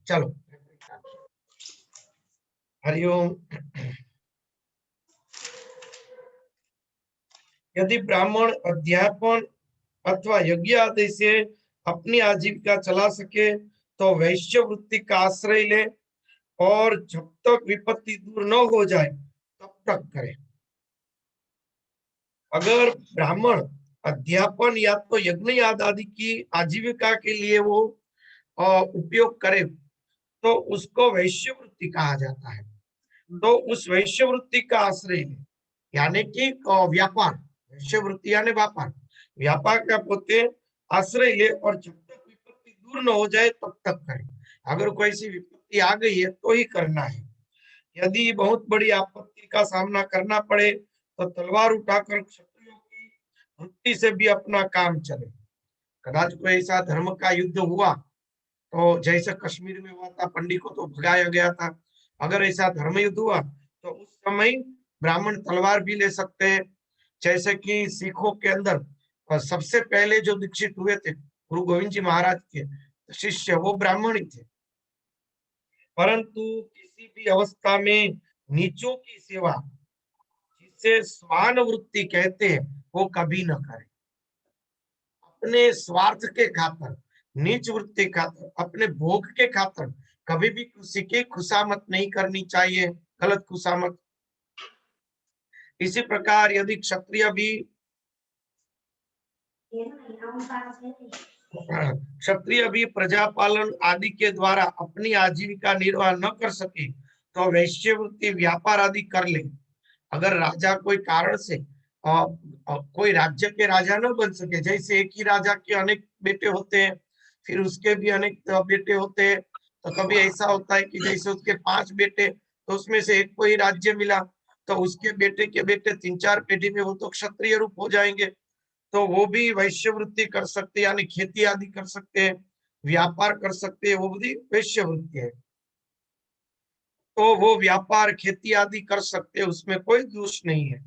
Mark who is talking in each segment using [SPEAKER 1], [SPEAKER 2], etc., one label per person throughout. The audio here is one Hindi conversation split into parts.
[SPEAKER 1] चलो, हरिओम। यदि ब्राह्मण अध्यापन अथवा यज्ञ आदि से अपनी आजीविका चला सके तो वैश्य वृत्ति का आश्रय ले और जब तक विपत्ति दूर न हो जाए तब तक करे। अगर ब्राह्मण अध्यापन या तो यज्ञ आदि की आजीविका के लिए वो उपयोग करे तो उसको वैश्य वृत्ति कहा जाता है। तो उस वैश्य वृत्ति का आश्रय ले, यानी कि व्यापार, वैश्य वृत्ति यानी व्यापार, व्यापार का पोते आश्रय ले और जब तक विपत्ति दूर न हो जाए तब तक करे। अगर कोई सी विपत्ति आ गई है तो ही करना है। यदि बहुत बड़ी आपत्ति का सामना करना पड़े तो तलवार उठाकर क्षत्रियों की वृत्ति से भी अपना काम चले। कदाच कोई ऐसा धर्म का युद्ध हुआ तो जैसे कश्मीर में हुआ था, पंडित को तो भगाया गया था। अगर ऐसा धर्म युद्ध हुआ तो उस समय ब्राह्मण तलवार भी ले सकते हैं। जैसे कि सिखों के अंदर सबसे पहले जो दीक्षित हुए थे गुरु गोविंद जी महाराज के शिष्य, वो ब्राह्मण ही थे। परंतु किसी भी अवस्था में नीचों की सेवा, जिसे स्वान वृत्ति कहते हैं, वो कभी न करे। अपने स्वार्थ के खातर, नीच वृत्ति खातर, अपने भोग के खातर कभी भी किसी की खुशामत नहीं करनी चाहिए, गलत खुशामत। इसी प्रकार यदि क्षत्रिय भी प्रजा पालन आदि के द्वारा अपनी आजीविका निर्वाह न कर सके तो वैश्य वृत्ति व्यापार आदि कर ले। अगर राजा कोई कारण से कोई राज्य के राजा न बन सके, जैसे एक ही राजा के अनेक बेटे होते हैं, फिर उसके भी अनेक बेटे होते हैं, तो कभी ऐसा होता है कि जैसे उसके 5 बेटे, तो उसमें से एक को ही राज्य मिला, तो उसके बेटे के बेटे 3-4 पीढ़ी में वो तो क्षत्रिय रूप हो जाएंगे। तो वो भी वैश्य वृत्ति कर सकते हैं, यानी खेती आदि कर सकते हैं, व्यापार कर सकते हैं, वो भी वैश्य वृत्ति है। तो वो व्यापार खेती आदि कर सकते हैं, उसमें कोई दोष नहीं है।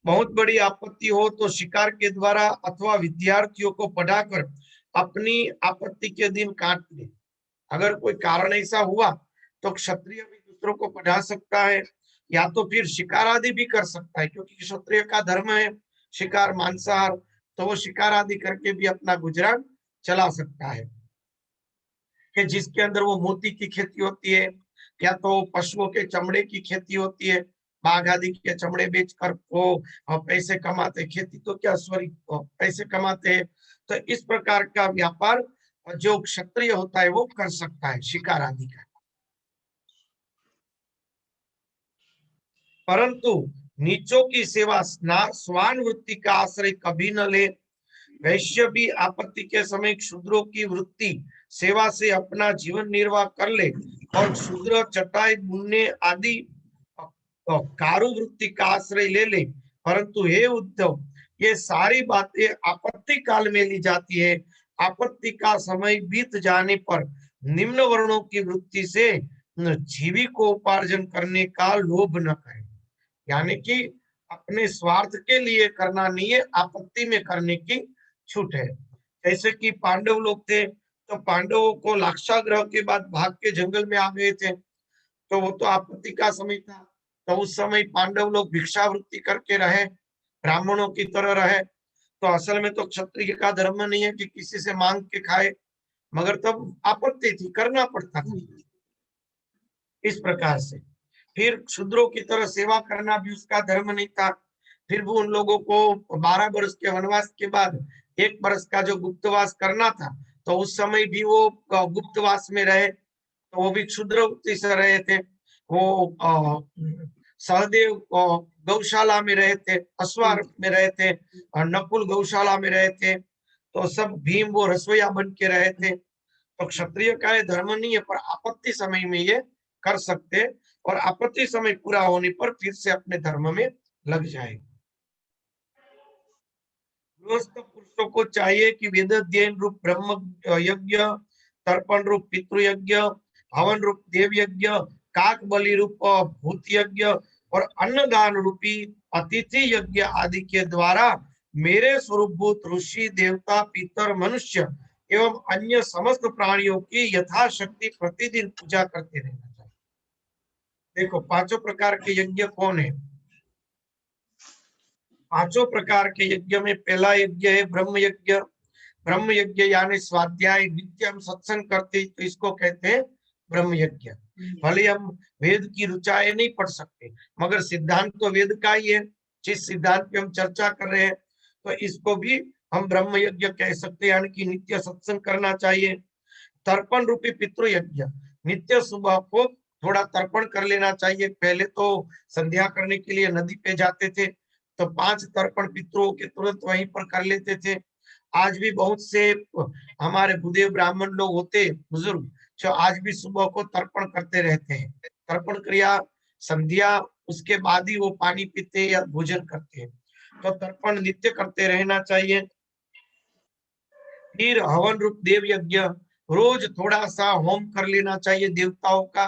[SPEAKER 1] बहुत बड़ी आपत्ति हो तो शिकार के द्वारा अथवा विद्यार्थियों को पढ़ाकर अपनी आपत्ति के दिन काट ले। अगर कोई कारण ऐसा हुआ तो क्षत्रिय भी दूसरों को पढ़ा सकता है, या तो फिर शिकार आदि भी कर सकता है, क्योंकि क्षत्रिय का धर्म है शिकार मांसाहार, तो वो शिकार आदि करके भी अपना गुजरान चला सकता है। कि जिसके अंदर वो मोती की खेती होती है, या तो पशुओं के चमड़े की खेती होती है, बाघ आदि के चमड़े बेचकर वो पैसे कमाते, खेती तो क्या सॉरी पैसे कमाते हैं। तो इस प्रकार का व्यापार जो क्षत्रिय होता है वो कर सकता है, शिकार आदि का। परंतु नीचों की सेवा स्वान वृत्ति का आश्रय कभी न ले। वैश्य भी आपत्ति के समय क्षुद्रों की वृत्ति सेवा से अपना जीवन निर्वाह कर ले और क्षुद्र चटाई बुनने आदि कारू वृत्ति का आश्रय ले ले। परंतु हे उद्धव, ये सारी बातें आपत्ति काल में ली जाती है। आपत्ति का समय बीत जाने पर निम्न वर्णों की वृत्ति से जीविकोपार्जन करने का लोभ न करें। यानी कि अपने स्वार्थ के लिए करना नहीं है, आपत्ति में करने की छूट है। जैसे कि पांडव लोग थे, तो पांडवों को लाक्षागृह के बाद भाग के जंगल में आ गए थे, तो वो तो आपत्ति का समय था। तो उस समय पांडव लोग भिक्षावृत्ति करके रहे, ब्राह्मणों की तरह रहे। तो असल में तो क्षत्रिय का धर्म नहीं है कि किसी से मांग के खाए, मगर तब आपत्ति थी, करना पड़ता था। इस प्रकार से फिर शूद्रों की तरह सेवा करना भी उसका धर्म नहीं था। फिर भी उन लोगों को 12 वर्ष के वनवास के बाद 1 वर्ष का जो गुप्तवास करना था, तो उस समय भी वो गुप्तवास में रहे, तो वो भी क्षुद्र से रहे थे। वो सहदेव गौशाला में रहे थे, अश्वार में रहे थे, और नकुल गौशाला में रहे थे, तो सब भीम वो रसोईया बन के रहे थे। तो क्षत्रिय का ये धर्म नहीं है, पर आपत्ति समय में ये कर सकते, और आपत्ति समय पूरा होने पर फिर से अपने धर्म में लग जाए। गृहस्थ पुरुषों को चाहिए कि वेद अध्ययन रूप ब्रह्म यज्ञ, तर्पण रूप पितृ यज्ञ, हवन रूप देव यज्ञ, काक बलि रूप भूत यज्ञ और अन्नदान रूपी अतिथि यज्ञ आदि के द्वारा मेरे स्वरूपभूत ऋषि देवता पितर मनुष्य एवं अन्य समस्त प्राणियों की यथाशक्ति प्रतिदिन पूजा करते रहना चाहिए। देखो, पांचों प्रकार के यज्ञ कौन है? पांचों प्रकार के यज्ञ में पहला यज्ञ है ब्रह्म यज्ञ। ब्रह्म यज्ञ यानी स्वाध्याय, नित्य हम सत्संग करते तो इसको कहते हैं ब्रह्म यज्ञ। भले हम वेद की ऋचाएं नहीं पढ़ सकते, मगर सिद्धांत तो वेद का ही है। जिस सिद्धांत पे हम चर्चा कर रहे हैं, तो इसको भी हम ब्रह्म यज्ञ कह सकते हैं, यानी कि नित्य सत्संग करना चाहिए। तर्पण रूपी पितृ यज्ञ, नित्य सुबह को थोड़ा तर्पण कर लेना चाहिए। पहले तो संध्या करने के लिए नदी पे जाते थे, तो 5 तर्पण पितरों के तुरंत वहीं पर कर लेते थे। आज भी बहुत से हमारे भूदेव ब्राह्मण लोग होते, बुजुर्ग, जो आज भी सुबह को तर्पण करते रहते हैं। तर्पण क्रिया संध्या, उसके बाद ही वो पानी पीते या भोजन करते हैं। तो तर्पण नित्य करते रहना चाहिए। फिर हवन रूप देव यज्ञ, रोज थोड़ा सा होम कर लेना चाहिए देवताओं का।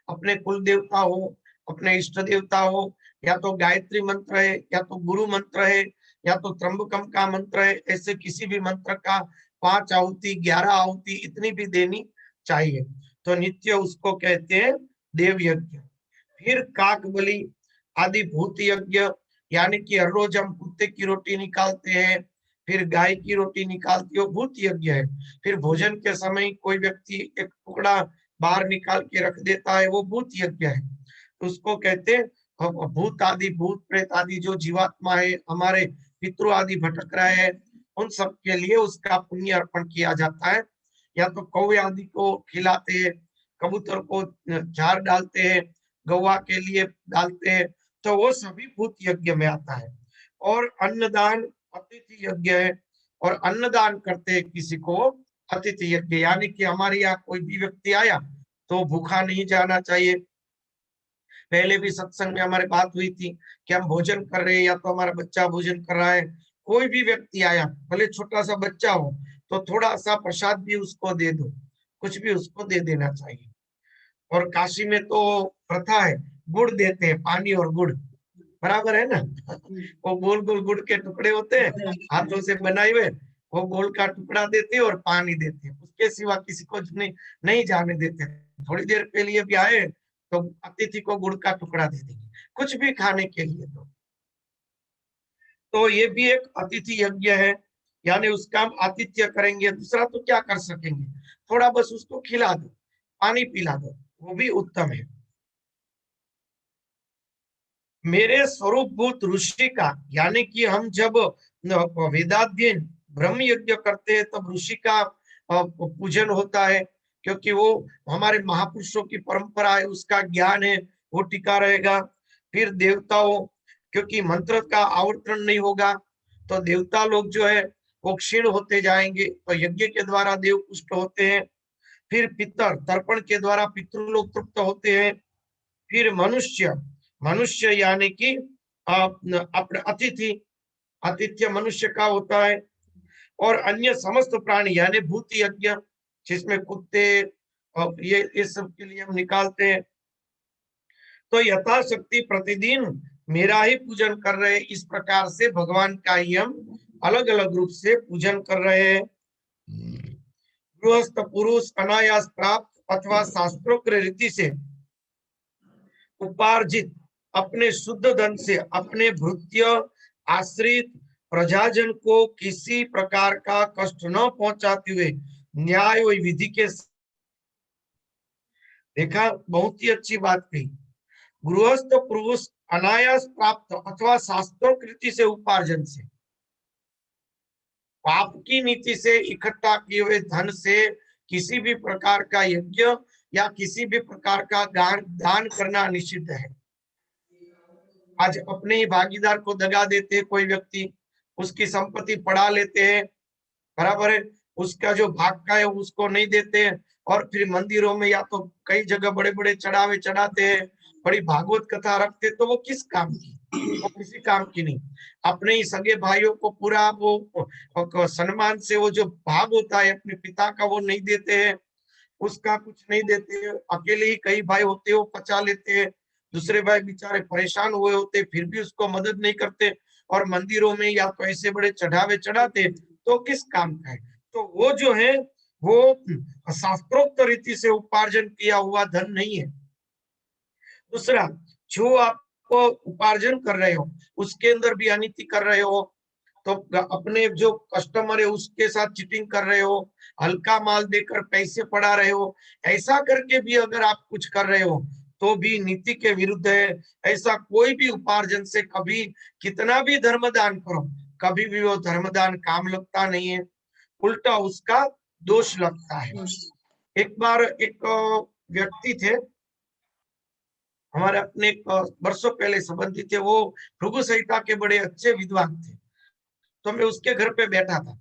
[SPEAKER 1] अपने कुल देवता हो, अपने इष्ट देवता हो, या तो गायत्री मंत्र है, या तो गुरु मंत्र है, या तो त्र्यंबकम का मंत्र है, ऐसे किसी भी मंत्र का 5 आहुति 11 आहुति इतनी भी देनी चाहिए। तो नित्य उसको कहते हैं देव यज्ञ। फिर काक बलि आदि भूत यज्ञ, यानी कि हर रोज हम कुत्ते की रोटी निकालते हैं, फिर गाय की रोटी निकालती हो, भूत यज्ञ है। फिर भोजन के समय कोई व्यक्ति एक टुकड़ा बाहर निकाल के रख देता है, वो भूत यज्ञ है। उसको कहते हैं भूत आदि, भूत प्रेत आदि जो जीवात्मा है, हमारे पितृ आदि भटक रहे हैं, उन सब के लिए उसका पुण्य अर्पण किया जाता है। या तो कौवे आदि को खिलाते हैं, कबूतर को झाड़ डालते हैं, गौवा के लिए डालते हैं, तो वो सभी भूत यज्ञ में आता है। और अन्नदान अतिथि यज्ञ है, और अन्नदान करते हैं किसी को अतिथि यज्ञ, यानी कि हमारे यहाँ कोई भी व्यक्ति आया तो भूखा नहीं जाना चाहिए। पहले भी सत्संग में हमारे बात हुई थी कि हम भोजन कर रहे हैं या तो हमारा बच्चा भोजन कर रहा है, कोई भी व्यक्ति आया, भले छोटा सा बच्चा हो, तो थोड़ा सा प्रसाद भी उसको दे दो, कुछ भी उसको दे देना चाहिए। और काशी में तो प्रथा है, गुड़ देते हैं, पानी और गुड़, बराबर है ना। वो गोल गोल गुड़ के टुकड़े होते हैं, हाथों से बनाए हुए, वो गोल का टुकड़ा देते हैं और पानी देते हैं, उसके सिवा किसी को नहीं जाने देते। थोड़ी देर के लिए भी आए तो अतिथि को गुड़ का टुकड़ा दे देंगे, कुछ भी खाने के लिए। तो ये भी एक अतिथि यज्ञ है, यानी उसका हम आतिथ्य करेंगे। दूसरा तो क्या कर सकेंगे, थोड़ा बस उसको खिला दो, पानी पिला दो, वो भी उत्तम है। मेरे स्वरूपभूत ऋषि का, यानी कि हम जब वेदाध्ययन ब्रह्म यज्ञ करते हैं तब ऋषि का पूजन होता है, क्योंकि वो हमारे महापुरुषों की परंपरा है, उसका ज्ञान है, वो टिका रहेगा। फिर देवताओं, क्योंकि मंत्र का आवर्तन नहीं होगा तो देवता लोग जो है वो क्षीण होते जाएंगे, तो यज्ञ के द्वारा देव पुष्ट होते हैं। फिर पितर, तर्पण के द्वारा पितृ लोग तृप्त होते हैं। फिर मनुष्य, मनुष्य यानी कि अपने अतिथि, आतिथ्य मनुष्य का होता है। और अन्य समस्त प्राणी यानी भूत यज्ञ, जिसमें कुत्ते और ये इस सब के लिए हम निकालते हैं। तो यथाशक्ति प्रतिदिन मेरा ही पूजन कर रहे हैं, इस प्रकार से भगवान का ही हम अलग अलग रूप से पूजन कर रहे हैं। गृहस्थ पुरुष अनायास प्राप्त अथवा शास्त्रोक्त रीति से उपार्जित अपने शुद्ध धन से अपने भृत्य आश्रित प्रजाजन को किसी प्रकार का कष्ट न पहुंचाते हुए न्याय और विधि के, देखा, बहुत ही अच्छी बात कही। गृहस्थ पुरुष अनायास प्राप्त अथवा शास्त्रोक्त से उपार्जन से, पाप की नीति से इकट्ठा किए हुए धन से किसी भी प्रकार का यज्ञ या किसी भी प्रकार का दान करना निषिद्ध है। आज अपने ही भागीदार को दगा देते हैं कोई व्यक्ति, उसकी संपत्ति पड़ा लेते हैं, बराबर है, उसका जो भाग का है उसको नहीं देते हैं, और फिर मंदिरों में या तो कई जगह बड़े बड़े चढ़ावे चढ़ाते हैं, बड़ी भागवत कथा रखते, तो वो किस काम की, वो किसी काम की नहीं। अपने ही सगे भाइयों को पूरा वो सम्मान से वो जो भाग होता है अपने पिता का वो नहीं देते हैं, उसका कुछ नहीं देते हैं। अकेले ही कई भाई होते हो पचा लेते हैं, दूसरे भाई बेचारे परेशान हुए होते फिर भी उसको मदद नहीं करते, और मंदिरों में या तो ऐसे बड़े चढ़ावे चढ़ाते, तो किस काम का है। तो वो जो है वो शास्त्रोक्त रीति से उपार्जन किया हुआ धन नहीं है। दूसरा, जो आप उपार्जन कर रहे हो उसके अंदर भी अनिति कर रहे हो, तो अपने जो कस्टमर है उसके साथ चीटिंग कर रहे हो, हल्का माल देकर पैसे पड़ा रहे हो, ऐसा करके भी अगर आप कुछ कर रहे हो तो भी नीति के विरुद्ध है। ऐसा कोई भी उपार्जन से कभी कितना भी धर्मदान करो, कभी भी वो धर्मदान काम लगता नहीं है, उल्टा उसका दोष लगता है। एक बार एक व्यक्ति थे हमारे अपने, वर्षों पहले संबंधी थे, वो भृगु संहिता के बड़े अच्छे विद्वान थे। तो मैं उसके घर पे बैठा था,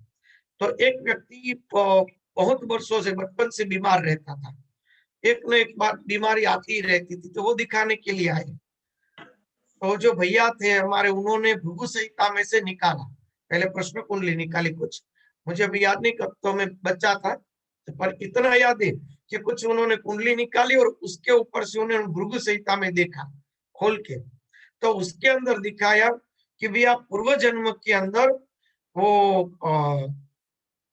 [SPEAKER 1] तो एक व्यक्ति बहुत वर्षों से बचपन से बीमार रहता था, एक न एक बार बीमारी आती ही रहती थी, तो वो दिखाने के लिए आए। तो जो भैया थे हमारे, उन्होंने भृगु संहिता में से निकाला, पहले प्रश्न कुंडली निकाली, कुछ मुझे अभी याद नहीं, कब तो मैं बच्चा था, तो पर इतना याद है कि कुछ उन्होंने कुंडली निकाली और उसके ऊपर से उन्होंने भृगु संहिता में देखा खोल के, तो उसके अंदर दिखाया कि भैया पूर्व जन्म के अंदर वो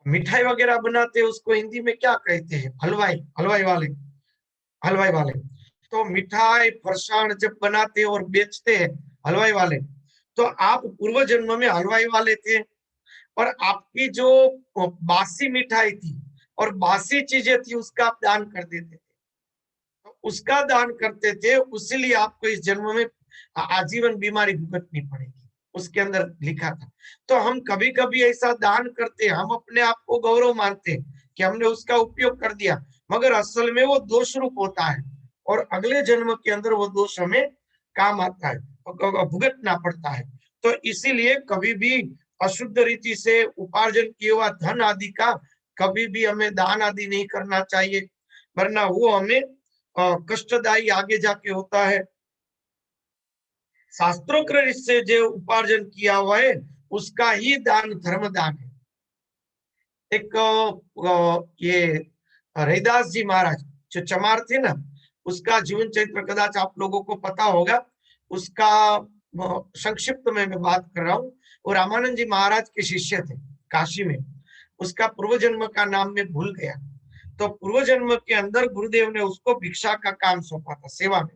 [SPEAKER 1] मिठाई वगैरह बनाते हैं, उसको हिंदी में क्या कहते हैं, हलवाई, हलवाई वाले। तो मिठाई फरसाण जब बनाते हैं और बेचते हैं हलवाई वाले, तो आप पूर्व जन्म में हलवाई वाले थे, और आपकी जो बासी मिठाई थी और बासी चीजें थी उसका आप दान कर देते थे, तो उसका दान करते थे, इसलिए आपको इस जन्म में आजीवन बीमारी भुगतनी पड़ेगी, उसके अंदर लिखा था। तो हम कभी कभी ऐसा दान करते, हम अपने आप को गौरव मानते कि हमने उसका उपयोग कर दिया, मगर असल में वो दोष रूप होता है और अगले जन्म के अंदर वो दोष हमें काम आता है, भुगतना पड़ता है। तो इसीलिए कभी भी अशुद्ध रीति से उपार्जन किया हुआ धन आदि का कभी भी हमें दान आदि नहीं करना चाहिए, वरना वो हमें कष्टदायी आगे जाके होता है। शास्त्रोक्त से जो उपार्जन किया हुआ है उसका ही दान धर्म दान है। एक ये रैदास जी महाराज जो चमार थे ना, उसका जीवन चरित्र कदाच आप लोगों को पता होगा, उसका संक्षिप्त में मैं बात कर रहा हूँ। वो रामानंद जी महाराज के शिष्य थे काशी में, उसका पूर्व जन्म का नाम मैं भूल गया। तो पूर्व जन्म के अंदर गुरुदेव ने उसको भिक्षा का काम सौंपा था सेवा में,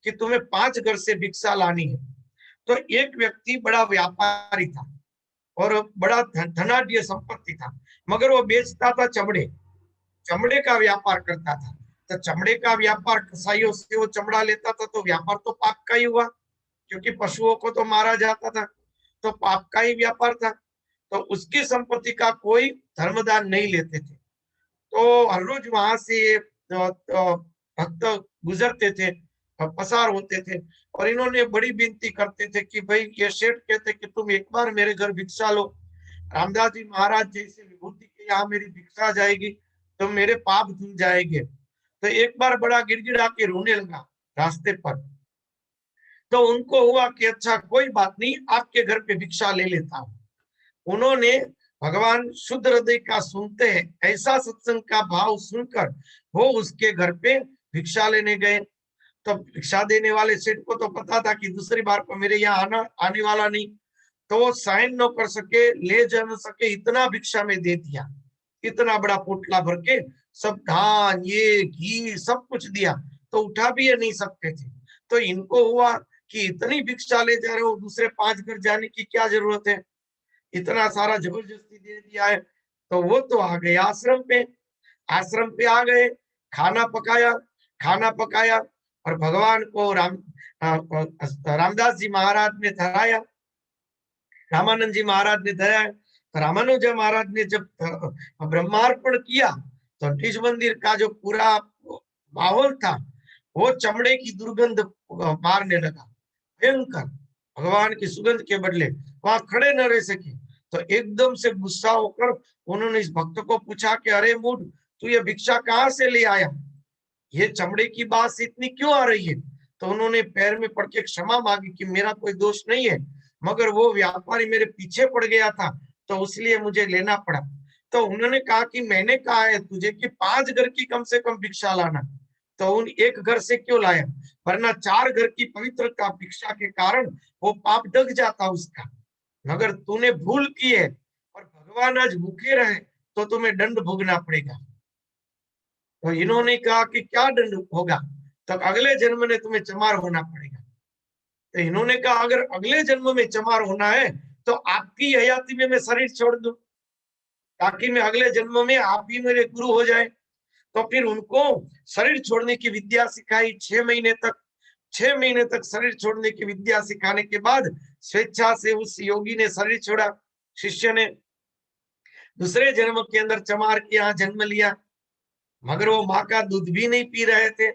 [SPEAKER 1] कि तुम्हें 5 घर से भिक्षा लानी है। तो एक व्यक्ति बड़ा व्यापारी था और बड़ा धनाढ्य संपत्ति था, मगर वो बेचता था चमड़े, चमड़े का व्यापार करता था। तो चमड़े का व्यापार, कसाईयों से वो चमड़ा लेता था, तो व्यापार तो पाप का ही हुआ, क्योंकि पशुओं को तो मारा जाता था, तो पाप का ही व्यापार था। तो उसकी संपत्ति का कोई धर्मदान नहीं लेते थे। तो हर रोज वहां से भक्त गुजरते थे, पसार होते थे, और इन्होंने बड़ी विनती करते थे कि भाई, ये सेठ कहते कि तुम एक बार मेरे घर भिक्षा लो, रामदास जी महाराज जैसे विभूति के यहाँ मेरी भिक्षा जाएगी तो मेरे पाप धुल जाएंगे। तो एक बार बड़ा गिड़गिड़ा के रोने लगा रास्ते पर। तो उनको हुआ कि अच्छा कोई बात नहीं, आपके घर पे भिक्षा ले लेता हूँ। उन्होंने भगवान शुद्ध हृदय का सुनते हैं ऐसा सत्संग का भाव सुनकर वो उसके घर पे भिक्षा लेने गए। तो भिक्षा देने वाले सेठ को तो पता था कि दूसरी बार को मेरे यहाँ आने वाला नहीं, तो वो साइन न कर सके, ले जा न सके, इतना भिक्षा में दे दिया, इतना बड़ा पोटला भर के, सब धान ये घी सब कुछ दिया, तो उठा भी ये नहीं सकते थे। तो इनको हुआ कि इतनी भिक्षा ले जा रहे हो, दूसरे 5 घर जाने की क्या जरूरत है, इतना सारा जबरदस्ती दे दिया है। तो वो तो आ गए आश्रम पे, आश्रम पे आ गए, खाना पकाया, खाना पकाया और भगवान को रामदास जी महाराज ने धराया, रामानंद जी महाराज ने धराया। तो रामानुज महाराज ने जब ब्रह्मार्पण किया तो निज मंदिर का जो पूरा माहौल था वो चमड़े की दुर्गंध मारने लगा, भयंकर, भगवान की सुगंध के बदले वहां खड़े न रह सके। तो एकदम से गुस्सा होकर उन्होंने इस भक्त को पूछा कि अरे मूढ़, तू ये भिक्षा कहाँ से ले आया, ये चमड़े की बात इतनी क्यों आ रही है। तो उन्होंने पैर में पड़ के क्षमा मांगी कि मेरा कोई दोष नहीं है, मगर वो व्यापारी मेरे पीछे पड़ गया था तो इसलिए मुझे लेना पड़ा। तो उन्होंने कहा कि मैंने कहा है तुझे कि 5 घर की कम से कम भिक्षा लाना, तो उन एक घर से क्यों लाया, वरना 4 घर की पवित्र का भिक्षा के कारण वो पाप ढक जाता उसका, मगर तूने भूल की है और भगवान आज भूखे रहे तो तुम्हें दंड भोगना पड़ेगा। तो इन्होंने कहा कि क्या दंड होगा? तो अगले जन्म में तुम्हें चमार होना पड़ेगा। तो इन्होंने कहा अगर अगले जन्म में चमार होना है तो आपकी हयाती में मैं शरीर छोड़ दूं, ताकि मैं अगले जन्म में आप ही मेरे गुरु हो जाए। तो फिर उनको शरीर छोड़ने की विद्या सिखाई 6 महीने तक। 6 महीने तक शरीर छोड़ने की विद्या सिखाने के बाद स्वेच्छा से उस योगी ने शरीर छोड़ा, शिष्य ने। दूसरे जन्म के अंदर चमार के यहाँ जन्म लिया, मगर वो माँ का दूध भी नहीं पी रहे थे,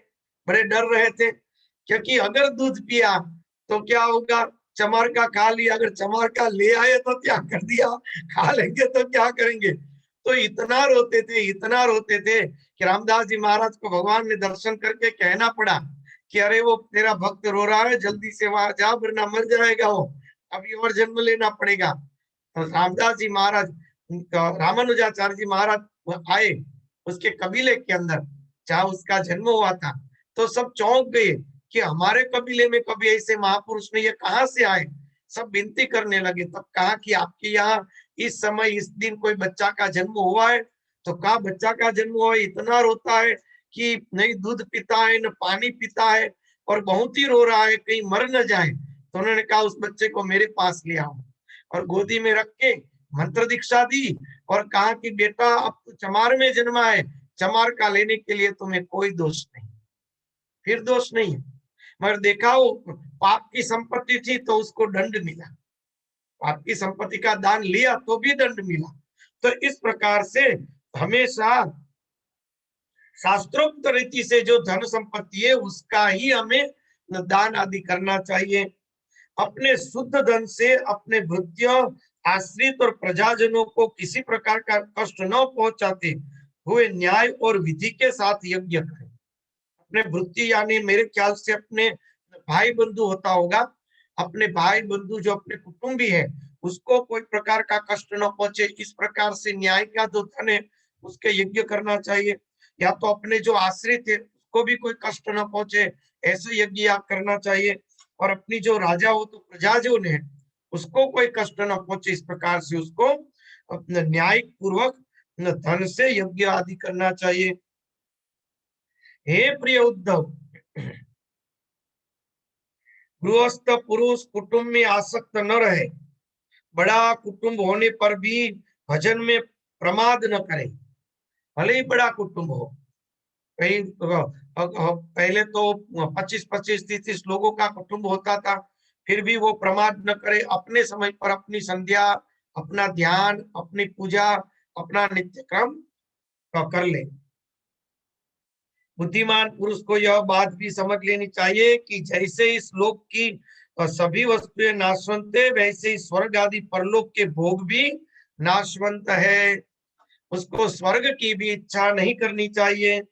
[SPEAKER 1] बड़े डर रहे थे, क्योंकि अगर दूध पिया तो क्या होगा? चमार का खा लिया, अगर चमार का ले आए तो क्या कर दिया, खा लेंगे तो क्या करेंगे। तो इतना रोते थे, इतना रोते थे कि रामदास जी महाराज को भगवान ने दर्शन करके कहना पड़ा कि अरे वो तेरा भक्त रो रहा है, जल्दी से वहां जा वरना मर जाएगा वो, अभी और जन्म लेना पड़ेगा। तो रामदास जी महाराज, रामानुजाचार्य जी महाराज आए उसके कबीले के अंदर जहां उसका जन्म हुआ था। तो सब चौंक गए कि हमारे कबीले में कभी ऐसे महापुरुष नहीं है, कहाँ से आए। सब विनती करने लगे। तब कहा कि आपके यहाँ इस समय इस दिन कोई बच्चा का जन्म हुआ है? तो कहा बच्चा का जन्म हुआ है, इतना रोता है कि नहीं दूध पीता है न पानी पीता है, और बहुत ही रो रहा है कहीं मर न जाए। तो उन्होंने कहा उस बच्चे को मेरे पास ले आओ, और गोदी में रख के मंत्र दीक्षा दी और कहा कि बेटा अब तो चमार में जन्मा है, चमार का लेने के लिए तुम्हें कोई दोष नहीं, फिर दोष नहीं है। मगर देखा वो पाप की संपत्ति थी तो उसको दंड मिला, पाप की संपत्ति का दान लिया तो भी दंड मिला। तो इस प्रकार से हमेशा शास्त्रोक्त रीति से जो धन संपत्ति है उसका ही हमें दान आदि करना चाहिए। अपने शुद्ध धन से अपने भृत्य आश्रित और प्रजाजनों को किसी प्रकार का कष्ट न पहुंचाते हुए न्याय और विधि के साथ यज्ञ करें। अपने भृत्य यानी मेरे ख्याल से अपने भाई बंधु होता होगा, अपने भाई बंधु जो अपने कुटुंबी है उसको कोई प्रकार का कष्ट न पहुंचे, इस प्रकार से न्याय का जो धन है उसके यज्ञ करना चाहिए। या तो अपने जो आश्रित है उसको भी कोई कष्ट न पहुंचे, ऐसे यज्ञ करना चाहिए। और अपनी जो राजा हो तो प्रजा जो ने उसको कोई कष्ट न पहुंचे, इस प्रकार से उसको अपने न्यायिक पूर्वक धन से यज्ञ आदि करना चाहिए। हे प्रिय उद्धव, गृहस्थ पुरुष कुटुंब में आसक्त न रहे, बड़ा कुटुंब होने पर भी भजन में प्रमाद न करे। भले ही बड़ा कुटुंब हो, कहीं पहले तो 25-25, 30-30 लोगों का कुटुंब होता था, फिर भी वो प्रमाद न करे, अपने समय पर अपनी संध्या, अपना ध्यान, अपनी पूजा, अपना नित्य क्रम कर ले। बुद्धिमान पुरुष को यह बात भी समझ लेनी चाहिए कि जैसे इस लोक की सभी वस्तुएं नाशवंत है, वैसे ही स्वर्ग आदि परलोक के भोग भी नाशवंत है। उसको स्वर्ग की भी इच्छा नहीं करनी चाहिए।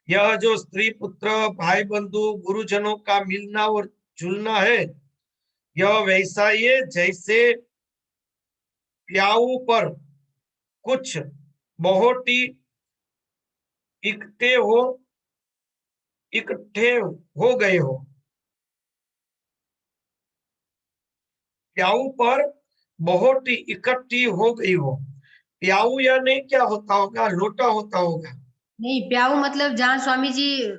[SPEAKER 1] यह जो स्त्री पुत्र भाई बंधु गुरुजनों का मिलना और जुलना है, यह वैसा ही है जैसे प्याऊ पर कुछ बोहटी इकट्ठे हो गए हो। प्याऊ पर बहुत ही इकट्ठी हो गई हो। प्याऊ या नहीं क्या होता होगा? लोटा होता होगा।
[SPEAKER 2] नहीं, प्याऊ मतलब जहाँ स्वामी जी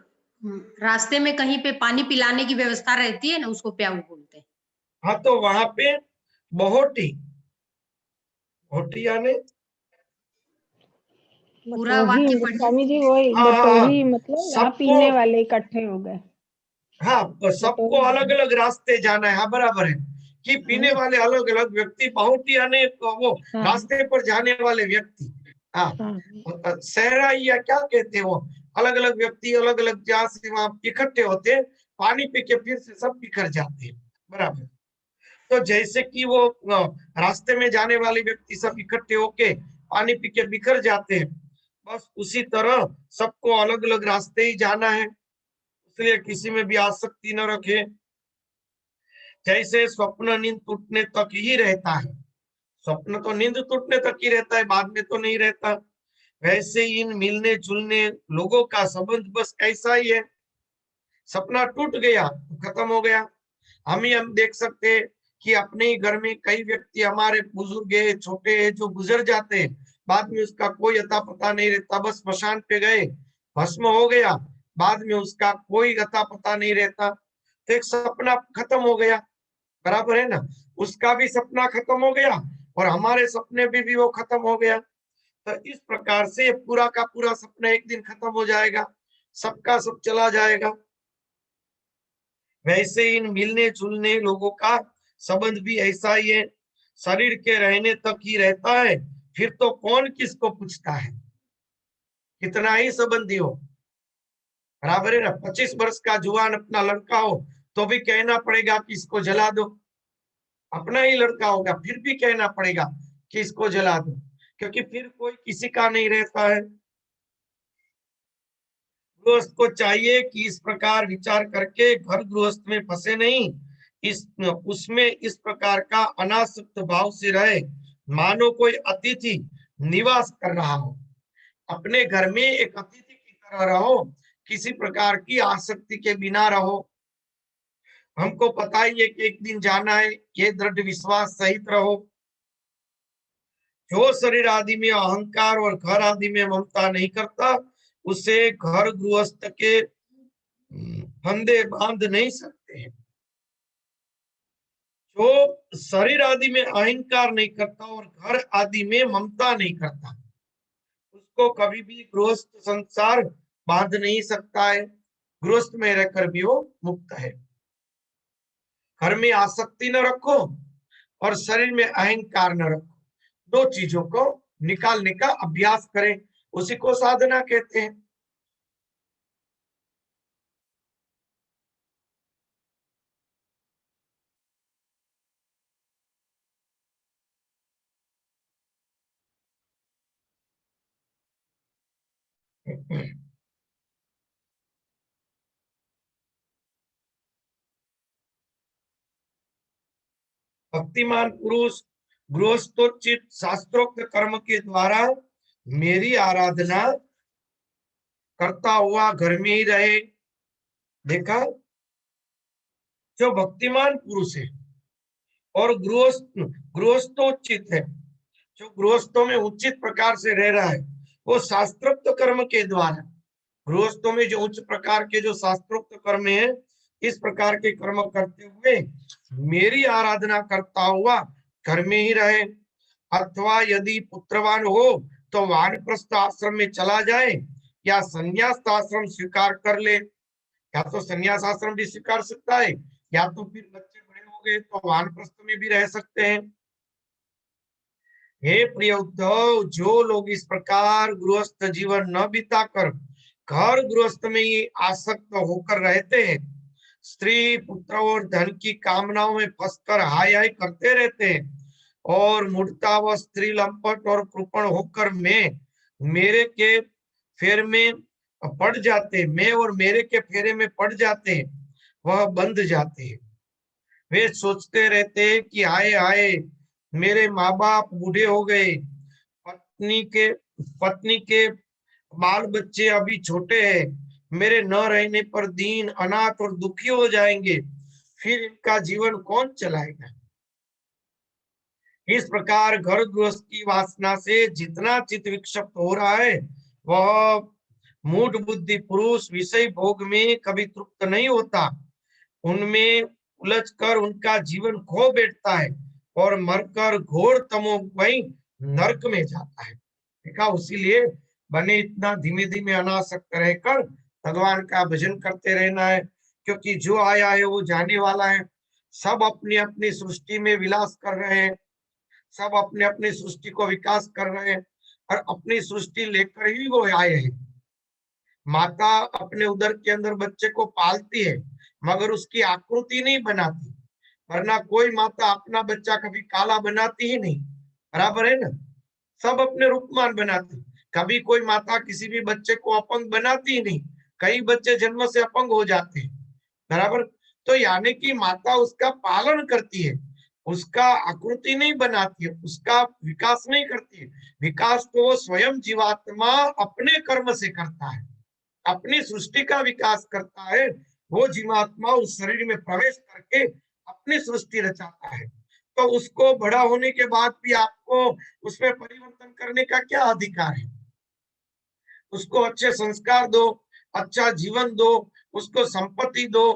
[SPEAKER 2] रास्ते में कहीं पे पानी पिलाने की व्यवस्था रहती है ना, उसको प्याऊ बोलते हैं।
[SPEAKER 1] हाँ, तो वहां पे बोहटी यानी
[SPEAKER 2] पूरा वाक्य पढ़िए
[SPEAKER 3] स्वामी जी वही बटोही, मतलब यहाँ पीने वाले इकट्ठे हो गए।
[SPEAKER 1] हाँ, सबको अलग अलग रास्ते जाना है। हाँ, बराबर है कि पीने वाले अलग अलग व्यक्ति, बहुत ही अनेक वो रास्ते पर जाने वाले व्यक्ति। हाँ, सहरा या क्या कहते हैं वो, अलग अलग व्यक्ति अलग अलग जहाँ से वहां इकट्ठे होते हैं, पानी पी के फिर से सब बिखर जाते हैं। बराबर। तो जैसे कि वो रास्ते में जाने वाले व्यक्ति सब इकट्ठे होके पानी पी के बिखर जाते हैं, बस उसी तरह सबको अलग अलग रास्ते ही जाना है, इसलिए किसी में भी आसक्ति न रखे। जैसे स्वप्न नींद टूटने तक ही रहता है, स्वप्न तो नींद टूटने तक ही रहता है, बाद में तो नहीं रहता, वैसे ही इन मिलने जुलने लोगों का संबंध बस ऐसा ही है। सपना टूट गया तो खत्म हो गया। हम देख सकते हैं कि अपने ही घर में कई व्यक्ति हमारे बुजुर्ग है, छोटे है, जो गुजर जाते हैं, बाद में उसका कोई अता पता नहीं रहता, बस स्मशान पे गए, भस्म हो गया, बाद में उसका कोई अता पता नहीं रहता, तो एक सपना खत्म हो गया, बराबर है ना। उसका भी सपना खत्म हो गया और हमारे सपने भी वो खत्म हो गया। तो इस प्रकार से पूरा का पूरा सपना एक दिन खत्म हो जाएगा, सबका सब चला जाएगा। वैसे इन मिलने जुलने लोगों का संबंध भी ऐसा ही है, शरीर के रहने तक ही रहता है, फिर तो कौन किसको पूछता है, कितना ही संबंधी हो, बराबर है ना। 25 वर्ष का जुआन अपना लड़का हो तो भी कहना पड़ेगा कि इसको जला दो, अपना ही लड़का होगा फिर भी कहना पड़ेगा कि इसको जला दो, क्योंकि फिर कोई किसी का नहीं रहता है। गृहस्थ को चाहिए कि इस प्रकार विचार करके घर गृहस्थ में फंसे नहीं, इस उसमें इस प्रकार का अनासक्त भाव से रहे, मानो कोई अतिथि निवास कर रहा हो, अपने घर में एक अतिथि की तरह रहो, किसी प्रकार की आसक्ति के बिना रहो। हमको पता ही है कि एक दिन जाना है, ये दृढ़ विश्वास सहित रहो। जो शरीर आदि में अहंकार और घर आदि में ममता नहीं करता, उसे घर गृहस्थ के फंदे बांध नहीं सकते हैं। जो शरीर आदि में अहंकार नहीं करता और घर आदि में ममता नहीं करता, उसको कभी भी गृहस्थ संसार बांध नहीं सकता है, गृहस्थ में रहकर भी वो मुक्त है। घर में आसक्ति न रखो और शरीर में अहंकार न रखो, दो चीजों को निकालने का अभ्यास करें, उसी को साधना कहते हैं। भक्तिमान पुरुष गृहस्थोचित शास्त्रोक्त कर्म के द्वारा मेरी आराधना करता हुआ घर में ही रहे। देखा, जो भक्तिमान पुरुष है और गृहस्थोचित है, जो गृहस्थों में उचित प्रकार से रह रहा है, वो शास्त्रोक्त कर्म के द्वारा, गृहस्थों में जो उच्च प्रकार के जो शास्त्रोक्त कर्म है, इस प्रकार के कर्म करते हुए मेरी आराधना करता हुआ घर में ही रहे। अथवा यदि पुत्रवान हो तो वानप्रस्थ आश्रम में चला जाए या संन्यास आश्रम स्वीकार कर ले, या तो संन्यास आश्रम भी स्वीकार सकता है, या तो फिर बच्चे बड़े हो गए तो वानप्रस्थ में भी रह सकते हैं। हे प्रिय उद्धव, जो लोग इस प्रकार गृहस्थ जीवन न बिताकर घर गृहस्थ में ही आसक्त होकर रहते हैं, स्त्री पुत्र और धन की कामनाओं में फंसकर हाय हाय करते रहते हैं और मूर्ता व स्त्री लंपट और कृपण होकर मेरे के फेर में पड़ जाते, मैं और मेरे के फेरे में पड़ जाते हैं, वह बंध जाते हैं। वे सोचते रहते हैं कि हाय हाय मेरे माँ बाप बूढ़े हो गए, पत्नी के बाल बच्चे अभी छोटे हैं, मेरे न रहने पर दीन अनाथ और दुखी हो जाएंगे, फिर इनका जीवन कौन चलाएगा। इस प्रकार घर गृहस्थ की वासना से जितना चित्त विक्षिप्त हो रहा है, वह मूढ़ बुद्धि पुरुष विषय भोग में कभी तृप्त नहीं होता, उनमें उलझकर उनका जीवन खो बैठता है और मरकर घोर तमोमय नरक में जाता है। देखा, उसीलिए बने इतना धीमे धीमे अनासक्त रहकर भगवान का भजन करते रहना है, क्योंकि जो आया है वो जाने वाला है। सब अपनी अपनी सृष्टि में विलास कर रहे हैं, सब अपने अपनी सृष्टि को विकास कर रहे हैं और अपनी सृष्टि लेकर ही वो आए हैं। माता अपने उदर के अंदर बच्चे को पालती है मगर उसकी आकृति नहीं बनाती, वरना कोई माता अपना बच्चा कभी काला बनाती ही नहीं, बराबर है ना। सब अपने रूपमान बनाती, कभी कोई माता किसी भी बच्चे को अपंग बनाती ही नहीं, कई बच्चे जन्म से अपंग हो जाते हैं, बराबर। तो यानी कि माता उसका पालन करती है, उसका आकृति नहीं बनाती है, उसका विकास नहीं करती है। विकास तो वो स्वयं जीवात्मा अपने कर्म से करता है, अपनी सृष्टि का विकास करता है। वो जीवात्मा उस शरीर में प्रवेश करके अपनी सृष्टि रचाता है, तो उसको बड़ा होने के बाद भी आपको उसमें परिवर्तन करने का क्या अधिकार है? उसको अच्छे संस्कार दो, अच्छा जीवन दो, उसको संपत्ति दो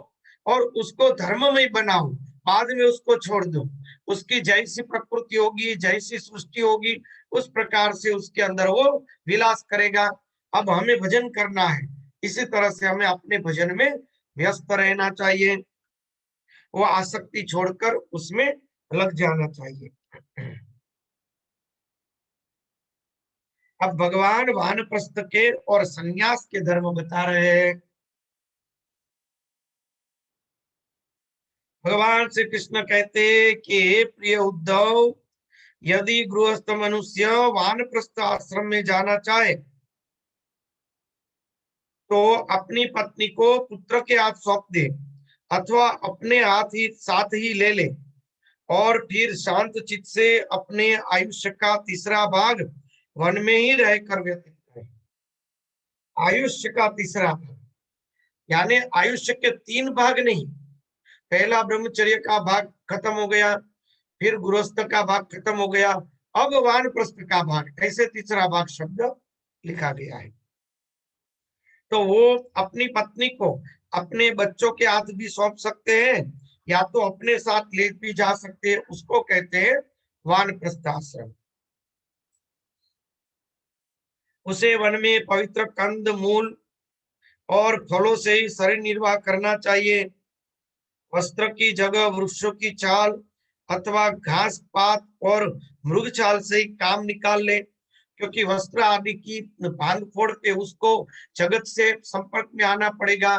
[SPEAKER 1] और उसको धर्ममय बनाओ, बाद में उसको छोड़ दो। उसकी जैसी प्रकृति होगी, जैसी सृष्टि होगी, उस प्रकार से उसके अंदर वो विलास करेगा। अब हमें भजन करना है, इसी तरह से हमें अपने भजन में व्यस्त रहना चाहिए, वो आसक्ति छोड़कर उसमें लग जाना चाहिए। अब भगवान वानप्रस्थ के और संन्यास के धर्म बता रहे हैं। भगवान श्री कृष्ण कहते कि प्रिय उद्धव, यदि गृहस्थ मनुष्य वानप्रस्थ आश्रम में जाना चाहे तो अपनी पत्नी को पुत्र के हाथ सौंप दे अथवा अपने हाथ ही साथ ही ले ले और फिर शांत चित्त से अपने आयुष्य का तीसरा भाग वन में ही रहकर व्यतीत करे। आयुष्य का तीसरा भाग यानी आयुष्य के 3 भाग नहीं, पहला ब्रह्मचर्य का भाग खत्म हो गया, फिर गृहस्थ का भाग खत्म हो गया, अब वानप्रस्थ का भाग, ऐसे तीसरा भाग शब्द लिखा गया है। तो वो अपनी पत्नी को अपने बच्चों के हाथ भी सौंप सकते हैं या तो अपने साथ ले भी जा सकते हैं, उसको कहते हैं वानप्रस्थ आश्रम। उसे वन में पवित्र कंद मूल और फलों से ही शरीर निर्वाह करना चाहिए। वस्त्र की जगह वृक्षों की छाल अथवा घास पात और मृग छाल से ही काम निकाल ले, क्योंकि वस्त्र आदि की भांग फोड़ के उसको जगत से संपर्क में आना पड़ेगा,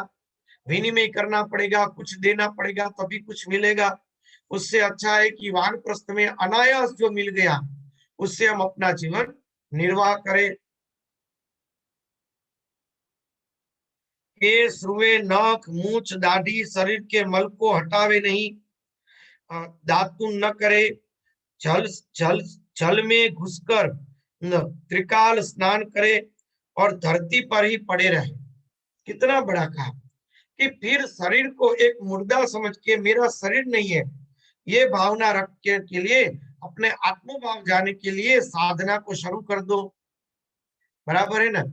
[SPEAKER 1] विनिमय करना पड़ेगा, कुछ देना पड़ेगा, तभी कुछ मिलेगा। उससे अच्छा है कि वानप्रस्थ में अनायास जो मिल गया उससे हम अपना जीवन निर्वाह करें। केस, रुए, नख, मूछ, दाढ़ी, शरीर के मल को हटावे नहीं, दातुन न करे, जल जल जल में घुसकर त्रिकाल स्नान करे और धरती पर ही पड़े रहे। कितना बड़ा कहा कि फिर शरीर को एक मुर्दा समझ के मेरा शरीर नहीं है, ये भावना रख के लिए अपने आत्मभाव जाने के लिए साधना को शुरू कर दो। बराबर है ना?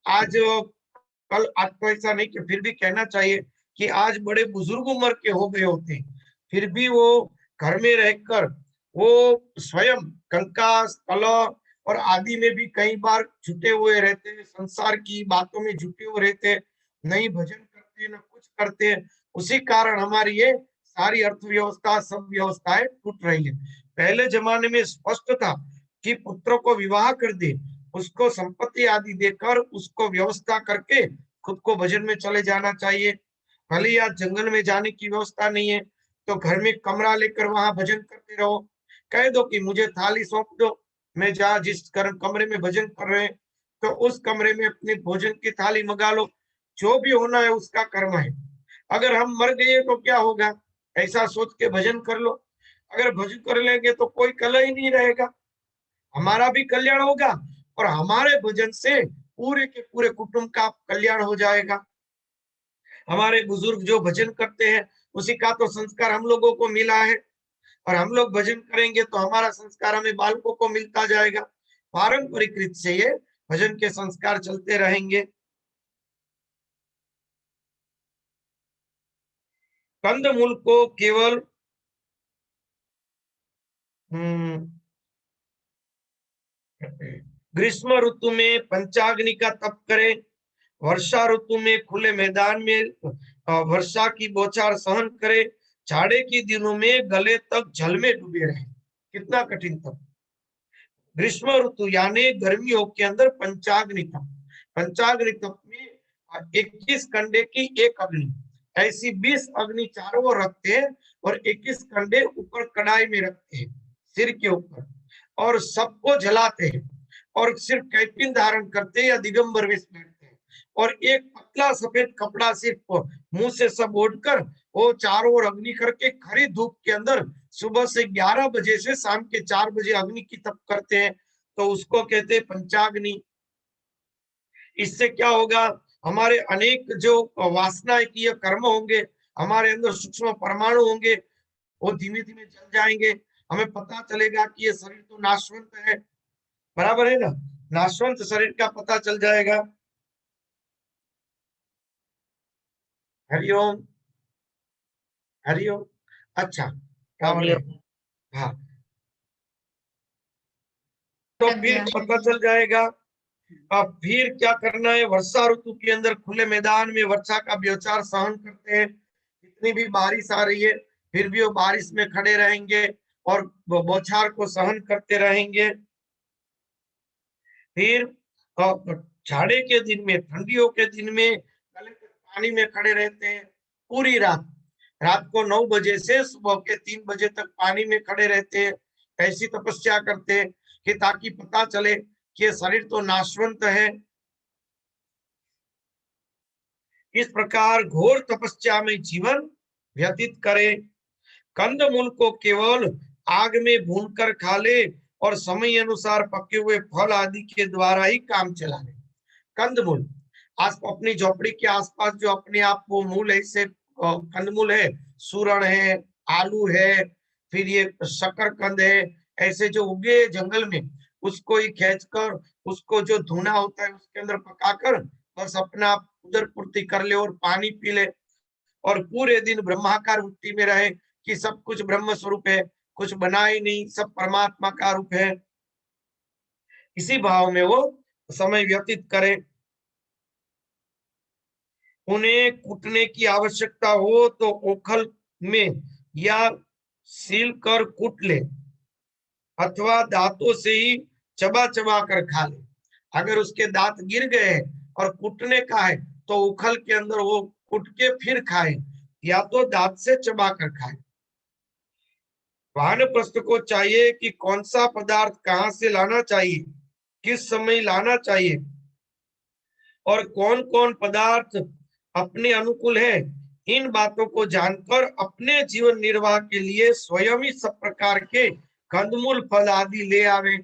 [SPEAKER 1] आज कल आपको ऐसा नहीं कि फिर भी कहना चाहिए कि आज बड़े बुजुर्ग उम्र के हो गए होते, फिर भी वो घर में रहकर वो स्वयं कंकास, कलह और आदि में भी कई बार जुटे हुए रहते हैं, संसार की बातों में जुटे हुए रहते हैं, नहीं भजन करते न कुछ करते। उसी कारण हमारी ये सारी अर्थव्यवस्था, सब व्यवस्थाएं टूट रही है। पहले जमाने में स्पष्ट था कि पुत्र को विवाह कर दे, उसको संपत्ति आदि देकर उसको व्यवस्था करके खुद को भजन में चले जाना चाहिए। भले या जंगल में जाने की व्यवस्था नहीं है तो घर में कमरा लेकर वहां भजन करते रहो, कह दो कि मुझे थाली सौंप दो, मैं जहाँ जिस कमरे में भजन कर रहे हैं तो उस कमरे में अपने भोजन की थाली मंगा लो, जो भी होना है उसका कर्म है। अगर हम मर गए तो क्या होगा, ऐसा सोच के भजन कर लो। अगर भजन कर लेंगे तो कोई कलह ही नहीं रहेगा, हमारा भी कल्याण होगा और हमारे भजन से पूरे के पूरे कुटुंब का कल्याण हो जाएगा। हमारे बुजुर्ग जो भजन करते हैं उसी का तो संस्कार हम लोगों को मिला है और हम लोग भजन करेंगे तो हमारा संस्कार हमें बालकों को मिलता जाएगा। पारंपरिक रीत से ये भजन के संस्कार चलते रहेंगे। कंदमूल को केवल ग्रीष्म ऋतु में पंचाग्नि का तप करे, वर्षा ऋतु में खुले मैदान में वर्षा की बौछार सहन करे, जाड़े के दिनों में गले तक जल में डूबे रहे। कितना कठिन तप। ग्रीष्म ऋतु यानी गर्मियों के अंदर पंचाग्नि तप, पंचाग्नि तप में 21 कंडे की एक अग्नि, ऐसी 20 अग्नि चारों ओर रखते हैं और 21 कंडे ऊपर कढ़ाई में रखते हैं सिर के ऊपर और सबको जलाते हैं और सिर्फ कैपिन धारण करते हैं या दिगंबर वेश पहनते हैं और एक पतला सफेद कपड़ा सिर्फ मुंह से सब ओढ़कर वो चारों ओर अग्नि करके खरी धूप के अंदर सुबह से 11 बजे से शाम के 4 बजे अग्नि की तप करते हैं, तो उसको कहते हैं पंचाग्नि। इससे क्या होगा, हमारे अनेक जो वासना की कर्म होंगे, हमारे अंदर सूक्ष्म परमाणु होंगे, वो धीमे धीमे जल जाएंगे। हमें पता चलेगा कि ये शरीर तो नाशवंत है, बराबर है ना, नाशवंत शरीर का पता चल जाएगा। हरिओम, हरिओम। अच्छा, क्या बोल रहे हैं? हाँ, तो
[SPEAKER 2] लग
[SPEAKER 1] फिर
[SPEAKER 2] गया।
[SPEAKER 1] पता चल जाएगा। अब फिर क्या करना है, वर्षा ऋतु के अंदर खुले मैदान में वर्षा का बौछार सहन करते हैं। जितनी भी बारिश आ रही है फिर भी वो बारिश में खड़े रहेंगे और वो बौछार को सहन करते रहेंगे। फिर जाड़े के दिन में, ठंडियों के दिन में गले तक पानी में खड़े रहते हैं पूरी रात। रात को 9 बजे से सुबह के 3 बजे तक पानी में खड़े रहते हैं। ऐसी तपस्या करते हैं कि ताकि पता चले कि ये शरीर तो नाशवंत है। इस प्रकार घोर तपस्या में जीवन व्यतीत करे। कंदमूल को केवल आग में भूनकर खा ले और समय अनुसार पके हुए फल आदि के द्वारा ही काम चला ले। कंदमूल, आज अपनी झोपड़ी के आसपास जो अपने आप वो मूल ऐसे कंदमूल है, सूरण है, आलू है, फिर ये शकरकंद है, ऐसे जो उगे जंगल में, उसको ही खींचकर उसको जो धुना होता है उसके अंदर पकाकर बस अपना उदर पूर्ति कर ले और पानी पी ले और पूरे दिन ब्रह्माकार वृत्ति में रहे कि सब कुछ ब्रह्म स्वरूप है, कुछ बना ही नहीं, सब परमात्मा का रूप है। इसी भाव में वो समय व्यतीत करे। उन्हें कूटने की आवश्यकता हो तो ओखल में या सील कर कूट ले अथवा दांतों से ही चबा चबा कर खा ले। अगर उसके दांत गिर गए और कूटने का है तो उखल के अंदर वो कूट के फिर खाए या तो दांत से चबा कर खाए। वानप्रस्थ को चाहिए कि कौन सा पदार्थ कहाँ से लाना चाहिए, किस समय लाना चाहिए और कौन कौन पदार्थ अपने अनुकूल है, इन बातों को जानकर अपने जीवन निर्वाह के लिए स्वयं ही सब प्रकार के कंदमूल फल आदि ले आवे।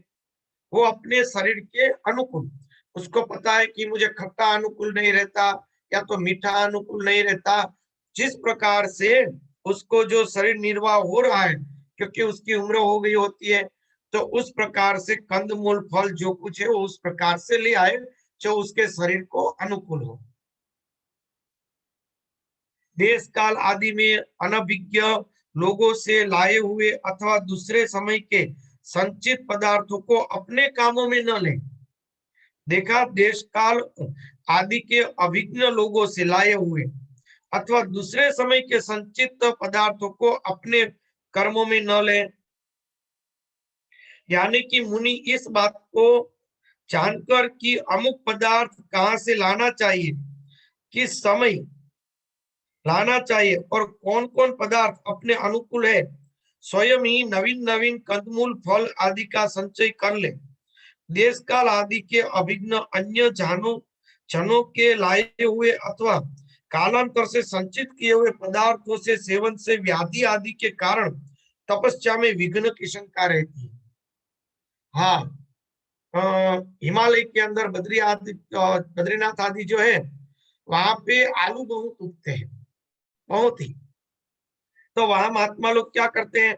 [SPEAKER 1] वो अपने शरीर के अनुकूल, उसको पता है कि मुझे खट्टा अनुकूल नहीं रहता या तो मीठा अनुकूल नहीं रहता, जिस प्रकार से उसको जो शरीर निर्वाह हो रहा है क्योंकि उसकी उम्र हो गई होती है, तो उस प्रकार से कंदमूल फल जो कुछ है वो उस प्रकार से ले आए जो उसके शरीर को अनुकूल हो। देश काल आदि में अनभिज्ञ लोगों से लाए हुए अथवा दूसरे समय के संचित पदार्थों को अपने कामों में न लें। देखा, देश काल आदि के अभिज्ञ लोगों से लाए हुए अथवा दूसरे समय के संचित पदार्थों को अपने कर्मों में न लें। यानी कि मुनि इस बात को जानकर कि अमुक पदार्थ कहाँ से लाना चाहिए, किस समय लाना चाहिए और कौन कौन पदार्थ अपने अनुकूल है, स्वयं ही नवीन नवीन कंदमूल फल आदि का संचय कर ले। देश काल आदि के अभिज्ञ अन्य जनों के लाए हुए अथवा कालांतर से संचित किए हुए पदार्थों से सेवन से व्याधि आदि के कारण तपस्या में विघ्न की शंका रहती है। हाँ, हिमालय के अंदर बद्रीनाथ आदि जो है वहां पे आलू बहुत उगते हैं, बहुत ही। तो वहां महात्मा लोग क्या करते हैं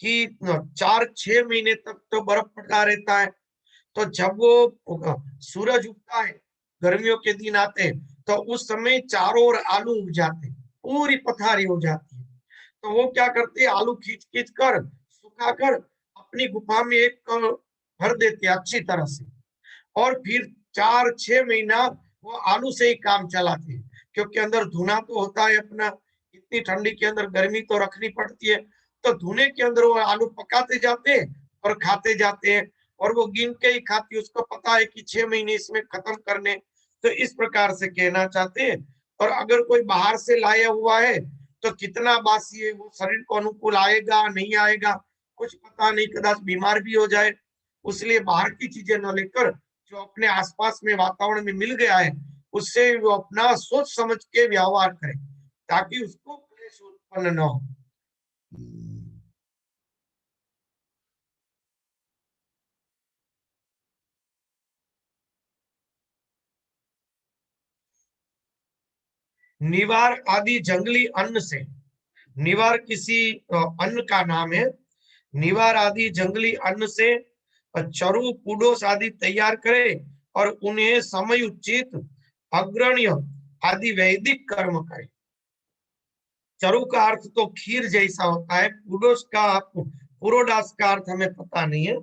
[SPEAKER 1] कि 4-6 महीने तक तो बर्फ पड़ा रहता है। तो जब वो सूरज उगता है, गर्मियों के दिन आते हैं, तो उस समय चारों ओर आलू उग जाते हैं, पूरी पथारी हो जाती है। तो वो क्या करते हैं, आलू खींच खींच कर सुखाकर अपनी गुफा में एक भर देते हैं अच्छी तरह से और फिर 4-6 महीना वो आलू से ही काम चलाते हैं क्योंकि अंदर धुना तो होता है अपना, इतनी ठंडी के अंदर गर्मी तो रखनी पड़ती है। तो धुने के अंदर वो आलू पकाते जाते हैं और खाते जाते हैं और वो गिन के ही खाती, उसको पता है कि 6 महीने इसमें खत्म करने। तो इस प्रकार से कहना चाहते हैं। और अगर कोई बाहर से लाया हुआ है तो कितना बासी है, वो शरीर को अनुकूल आएगा नहीं आएगा कुछ पता नहीं, कदाच बीमार भी हो जाए। उसलिए बाहर की चीजें न लेकर जो अपने आसपास में वातावरण में मिल गया है उससे वो अपना सोच समझ के व्यवहार करे ताकि उसको क्लेश उत्पन्न न हो। निवार आदि जंगली अन्न से निवार किसी अन्न का नाम है। निवार आदि जंगली अन्न से चरु पुडोस आदि तैयार करे और उन्हें समय उचित अग्रण्य आदि वैदिक कर्म करे। चरु का अर्थ तो खीर जैसा होता है, पुडोस का पुरोडास का अर्थ हमें पता नहीं है।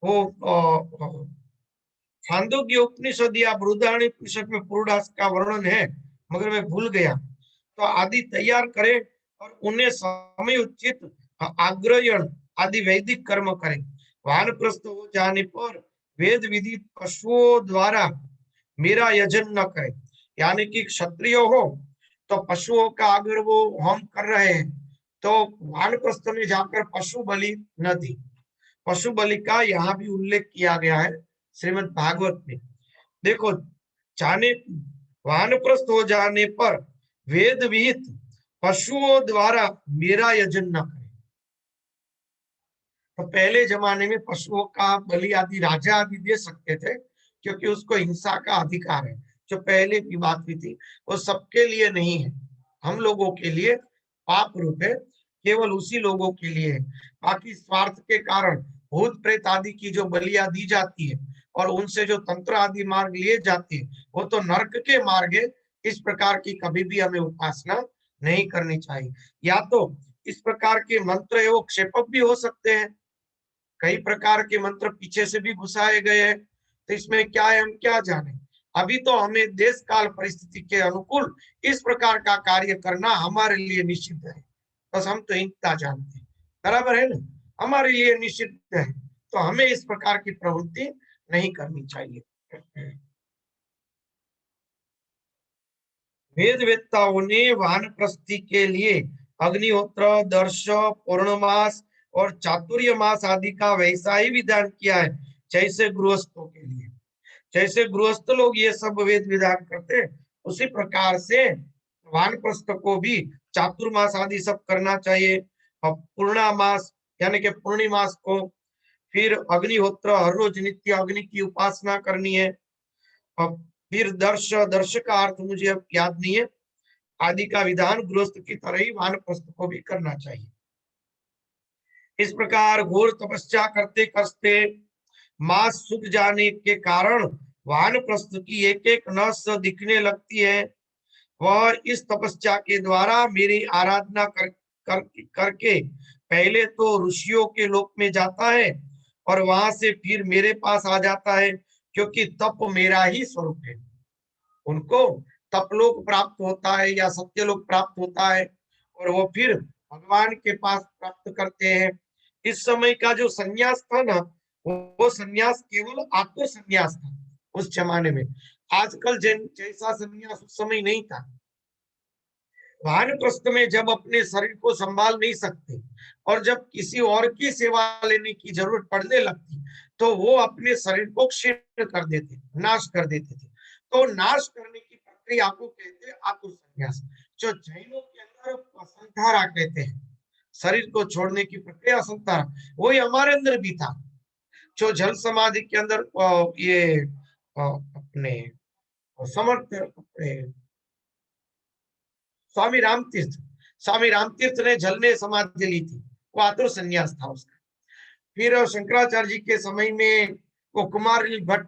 [SPEAKER 1] वो छांदोग्य उपनिषद या बृहदारण्यक उपनिषद में पुरोडास का वर्णन है, मगर मैं भूल गया। तो आदि तैयार करे और उन्हें समय उचित आग्रहण आदि वैदिक कर्म करे। वानप्रस्थ हो जाने पर वेद विदित पशुओं द्वारा मेरा यजन न करे। यानी कि क्षत्रिय हो तो पशुओं का अगर वो होम कर रहे हैं तो वानप्रस्थ में जाकर पशु बलि न दी। पशु बलि का यहाँ भी उल्लेख किया गया है श्रीमद् भागवत में। देखो, जाने वानप्रस्थ हो जाने पर वेद विहित पशुओं द्वारा मेरा यजन न करे। तो पहले जमाने में पशुओं का बलि आदि राजा आदि दे सकते थे, क्योंकि उसको हिंसा का अधिकार है। जो पहले की बात हुई थी वो सबके लिए नहीं है, हम लोगों के लिए पाप रूप है, केवल उसी लोगों के लिए है। बाकी स्वार्थ के कारण भूत प्रेत आदि की जो बलियां दी जाती है और उनसे जो तंत्र आदि मार्ग लिए जाते हैं वो तो नरक के मार्ग है। इस प्रकार की कभी भी हमें उपासना नहीं करनी चाहिए। या तो इस प्रकार के मंत्र एवं क्षेपक भी हो सकते हैं, कई प्रकार के मंत्र पीछे से भी घुसाए गए हैं, तो इसमें क्या है हम क्या जाने। अभी तो हमें देश काल परिस्थिति के अनुकूल इस प्रकार का कार्य करना हमारे लिए निषिद्ध है, बस हम तो इतना जानते हैं, बराबर है ना, हमारे लिए निषिद्ध है, तो हमें इस प्रकार की प्रवृत्ति नहीं करनी चाहिए। वेद वेत्ताओं ने वानप्रस्थी के लिए अग्निहोत्र, दर्श, पूर्णमास और चातुर्य मास आदि का वैसा ही विधान किया है जैसे गृहस्थों के लिए। जैसे गृहस्थ लोग ये सब वेद विधान करते हैं, उसी प्रकार से वानप्रस्थ को भी चातुर्मास आदि सब करना चाहिए। और पूर्णमास यानी कि पूर्णिमास को, फिर अग्निहोत्र, हर रोज नित्य अग्नि की उपासना करनी है। और फिर दर्श, दर्श का अर्थ मुझे अब याद नहीं है, आदि का विधान गृहस्थ की तरह ही वानप्रस्थ को भी करना चाहिए। इस प्रकार घोर तपस्या करते करते मास सूख जाने के कारण वानप्रस्थ की एक एक नस दिखने लगती है। वह इस तपस्या के द्वारा मेरी आराधना करके पहले तो ऋषियों के लोक में जाता है और वहां से फिर मेरे पास आ जाता है, क्योंकि तप मेरा ही स्वरूप है। उनको तपलोक प्राप्त होता है या सत्यलोक प्राप्त होता है और वो फिर भगवान के पास प्राप्त करते हैं। इस समय का जो संन्यास था ना, वो संन्यास केवल आत्म संन्यास था उस जमाने में। आजकल जैसा संन्यास उस समय नहीं था। वानप्रस्थ में जब अपने शरीर को संभाल नहीं सकते और जब किसी और की सेवा लेने की जरूरत पड़ने लगती, तो वो अपने शरीर को क्षीण कर देते, नाश कर देते थे। तो नाश करने की प्रक्रिया को कहते हैं आत्म संन्यास, जो जैनों के अंदर संधारा कहते हैं। शरीर को छोड़ने की प्रक्रिया संधारा, वही हमारे अंदर भी था। जो जल समाधि के अंदर ये अपने समर्थ अपने स्वामी रामतीर्थ ने जल में समाधि ली थी, वो आतुर संन्यास था उसका। फिर शंकराचार्य जी के समय में वो कुमार भट्ट,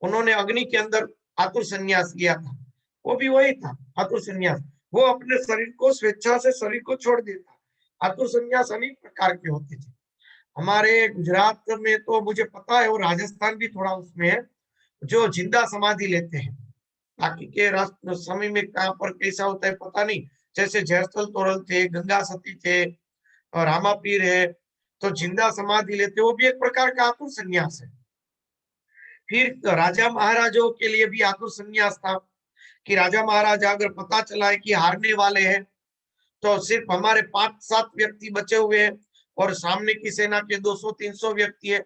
[SPEAKER 1] उन्होंने अग्नि के अंदर आतुर संन्यास लिया था, वो भी वही था आतुर संन्यास। वो अपने शरीर को स्वेच्छा से शरीर को छोड़ देता। आतुर संन्यास अनेक प्रकार के होते थे। हमारे गुजरात में तो मुझे पता है, और राजस्थान भी थोड़ा उसमें है, जो जिंदा समाधि लेते हैं। बाकी के राष्ट्र समय में कहाँ पर कैसा होता है पता नहीं। जैसे जयस्थल तोरल थे, गंगा सती थे और रामापीर है, तो जिंदा समाधि लेते, वो भी एक प्रकार का आतुर संन्यास है। फिर राजा महाराजों के लिए भी आतुर संन्यास था कि राजा महाराजा अगर पता चला है कि हारने वाले हैं, तो सिर्फ हमारे 5-7 व्यक्ति बचे हुए हैं और सामने की सेना के 200-300 व्यक्ति है,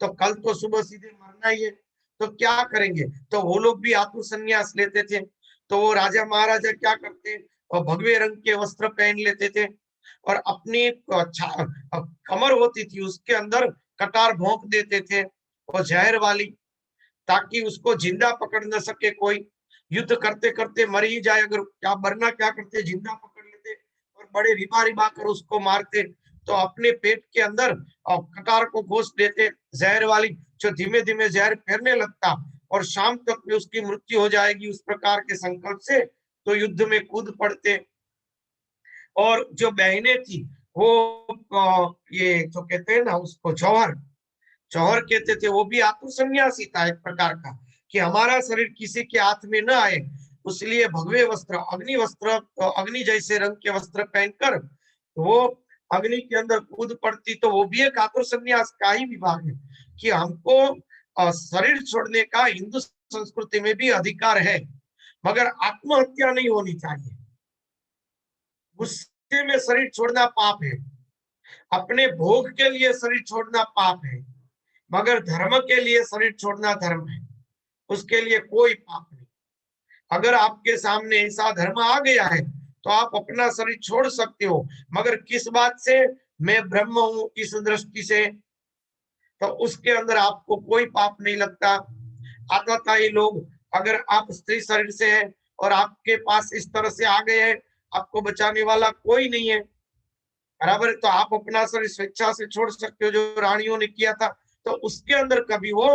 [SPEAKER 1] तो कल तो सुबह सीधे मरना ही है, तो क्या करेंगे। तो वो लोग भी आत्म संन्यास लेते थे। तो वो राजा महाराजा क्या करते, और भगवे रंग के वस्त्र पहन लेते थे और अपनी कमर होती थी उसके अंदर कटार भोंक देते थे, और जहर वाली, ताकि उसको जिंदा पकड़ न सके कोई। युद्ध करते करते मर ही जाए, अगर क्या मरना क्या करते, जिंदा पकड़ लेते और बड़े रिबा रिबा कर उसको मारते, तो अपने पेट के अंदर कटार को घोष देते जहर वाली, जो धीमे धीमे जहर फैलने लगता और शाम तक में उसकी मृत्यु हो जाएगी, उस प्रकार के संकल्प से तो युद्ध में कूद पड़ते। और जो बहनें थी वो ये जो कहते हैं ना उसको जौहर जौहर कहते थे, वो भी आत्म सन्यासी था एक प्रकार का, कि हमारा शरीर किसी के हाथ में न आए, उसलिए भगवे वस्त्र अग्नि जैसे रंग के वस्त्र पहनकर वो अग्नि के अंदर कूद पड़ती। तो वो भी एक आत्म सन्यास का ही विभाग है कि हमको शरीर छोड़ने का हिंदू संस्कृति में भी अधिकार है, मगर आत्महत्या नहीं होनी चाहिए। गुस्से में शरीर छोड़ना पाप है, अपने भोग के लिए शरीर छोड़ना पाप है, मगर धर्म के लिए शरीर छोड़ना धर्म है, उसके लिए कोई पाप नहीं। अगर आपके सामने ऐसा धर्म आ गया है तो आप अपना शरीर छोड़ सकते हो, मगर किस बात से? मैं ब्रह्म हूं इस दृष्टि से, तो उसके अंदर आपको कोई पाप नहीं लगता। आताताई लोग, अगर आप स्त्री शरीर से हैं और आपके पास इस तरह से आ गए हैं, आपको बचाने वाला कोई नहीं है, बराबर, तो आप अपना शरीर स्वेच्छा से छोड़ सकते हो, जो रानियों ने किया था, तो उसके अंदर कभी वो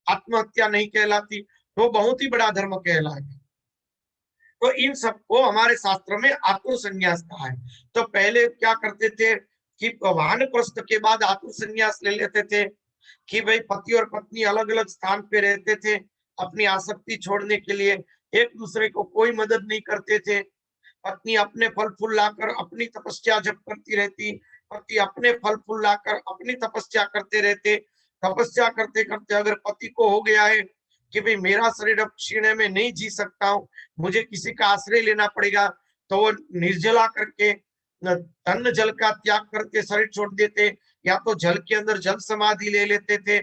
[SPEAKER 1] आत्महत्या नहीं कहलाती, तो बहुत ही बड़ा धर्म कहलाएगा। तो इन सबको हमारे शास्त्र में आत्म संन्यास कहा है। तो पहले क्या करते थे कि वानप्रस्थ के बाद आत्म संन्यास ले लेते थे कि भाई पति और पत्नी अलग अलग स्थान पे रहते थे, अपनी आसक्ति छोड़ने के लिए एक दूसरे को कोई मदद नहीं करते थे। पत्नी अपने फल फूल लाकर अपनी तपस्या जप करती रहती, पति अपने फल फूल लाकर अपनी तपस्या करते रहते। तपस्या करते करते अगर पति को हो गया है कि भाई मेरा शरीर अब क्षीण है, मैं नहीं जी सकता हूँ, मुझे किसी का आश्रय लेना पड़ेगा, तो वो निर्जला करके अन्न जल का त्याग करके शरीर छोड़ देते, या तो जल के अंदर जल समाधि ले लेते थे,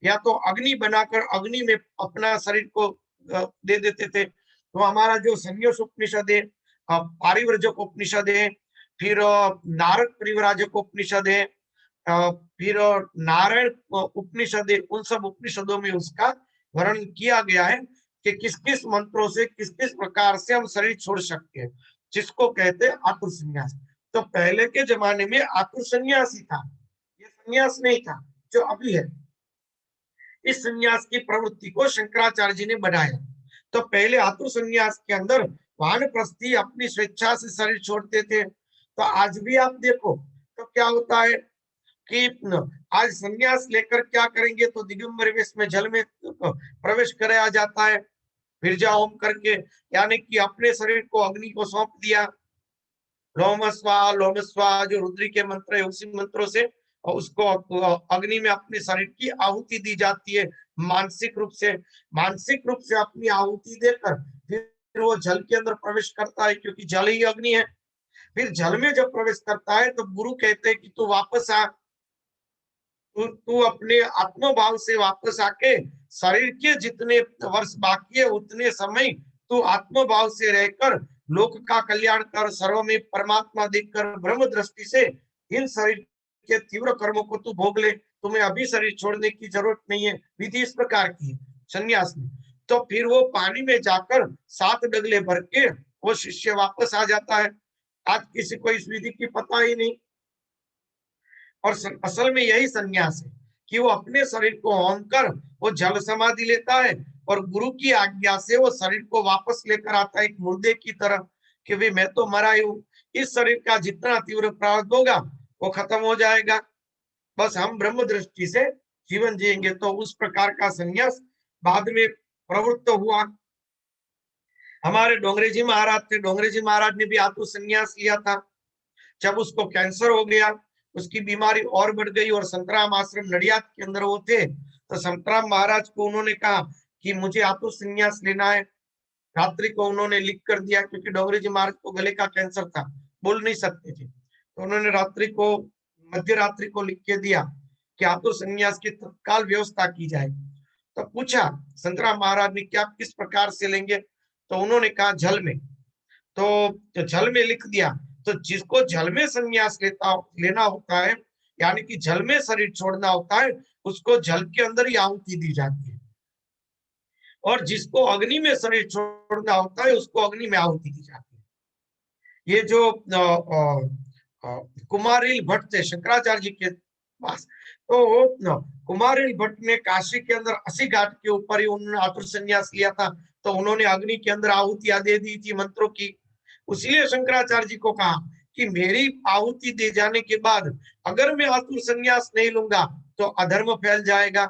[SPEAKER 1] या तो अग्नि बनाकर अग्नि में अपना शरीर को दे देते थे। तो हमारा जो संन्यास उपनिषद है, पारिव्रजक उपनिषद है, फिर नारद परिव्राजक उपनिषद है, फिर नारायण उपनिषद है, उन सब उपनिषदों में उसका वर्णन किया गया है कि किस किस मंत्रों से किस किस प्रकार से हम शरीर छोड़ सकते हैं, जिसको कहते हैं आत्म संन्यास। तो पहले के जमाने में आत्म संन्यास ही था, ये संन्यास नहीं था जो अभी है। इस संन्यास की प्रवृत्ति को शंकराचार्य जी ने बनाया। तो पहले आत्म संन्यास के अंदर वानप्रस्थी अपनी स्वेच्छा से शरीर छोड़ते थे। तो आज भी आप देखो तो क्या होता है कि आज संन्यास लेकर क्या करेंगे, तो दिगंबर वेश में जल में प्रवेश कराया जाता है, विरजा होम करके, यानी कि अपने शरीर को अग्नि को सौंप दिया। लोम स्वा जो रुद्री के मंत्र है, उसी मंत्रों से उसको अग्नि में अपने शरीर की आहुति दी जाती है। मानसिक रूप से अपनी आहुति देकर फिर वो जल के अंदर प्रवेश करता है, क्योंकि जल ही अग्नि है। फिर जल में जब प्रवेश करता है तो गुरु कहते हैं कि तू वापस आ, तू अपने आत्मभाव से वापस आके शरीर के जितने वर्ष बाकी है उतने समय तू आत्मभाव से रहकर लोक का कल्याण कर, सर्व में परमात्मा देखकर ब्रह्म दृष्टि से इन शरीर के तीव्र कर्मों को तू भोग ले, तुम्हें अभी शरीर छोड़ने की जरूरत नहीं है। विधि इस प्रकार की है संन्यास में। तो फिर वो पानी में जाकर 7 डगले भर के वो शिष्य वापस आ जाता है। आज किसी को इस विधि की पता ही नहीं, और असल में यही संन्यास है कि वो अपने शरीर को होम कर वो जल समाधि लेता है और गुरु की आज्ञा से वो शरीर को वापस लेकर आता है एक मुर्दे की तरह, कि भाई मैं तो मरा ही हूं, इस शरीर का जितना तीव्र प्रारब्ध होगा वो खत्म हो जाएगा, बस हम ब्रह्म दृष्टि से जीवन जिएंगे। तो उस प्रकार का संन्यास बाद में प्रवृत्त हुआ। हमारे डोंगरे जी महाराज थे, डोंगरे जी महाराज ने भी आत्म संन्यास लिया था। जब उसको कैंसर हो गया, उसकी बीमारी और बढ़ गई, और संतराम आश्रम नडियाद के अंदर वो थे, तो संतराम महाराज को उन्होंने कहा कि मुझे आत्म संन्यास लेना है। रात्रि को उन्होंने लिख कर दिया, क्योंकि डोंगरे जी महाराज को गले का कैंसर था, बोल नहीं सकते थे, तो उन्होंने रात्रि को मध्य रात्रि को लिख के दिया कि आत्म संन्यास की तत्काल व्यवस्था की जाए। तो पूछा संतराम महाराज ने क्या किस प्रकार से लेंगे, तो उन्होंने कहा जल में। तो जल में लिख दिया। तो जिसको जल में संन्यास लेना होता है, यानी कि जल में शरीर छोड़ना होता है, उसको जल के अंदर ही आहुति दी जाती है, और जिसको अग्नि में शरीर छोड़ना होता है उसको अग्नि में आहुति दी जाती है। ये जो कुमारिल भट्ट थे शंकराचार्य जी के पास, तो कुमारिल भट्ट ने काशी के अंदर 80 घाट के ऊपर ही उन्होंने आतुर संन्यास लिया था, तो उन्होंने अग्नि के अंदर आहुतियां दे दी थी मंत्रों की। इसलिए शंकराचार्य जी को कहा कि मेरी आहुति दे जाने के बाद अगर मैं आतुर संन्यास नहीं लूंगा तो अधर्म फैल जाएगा।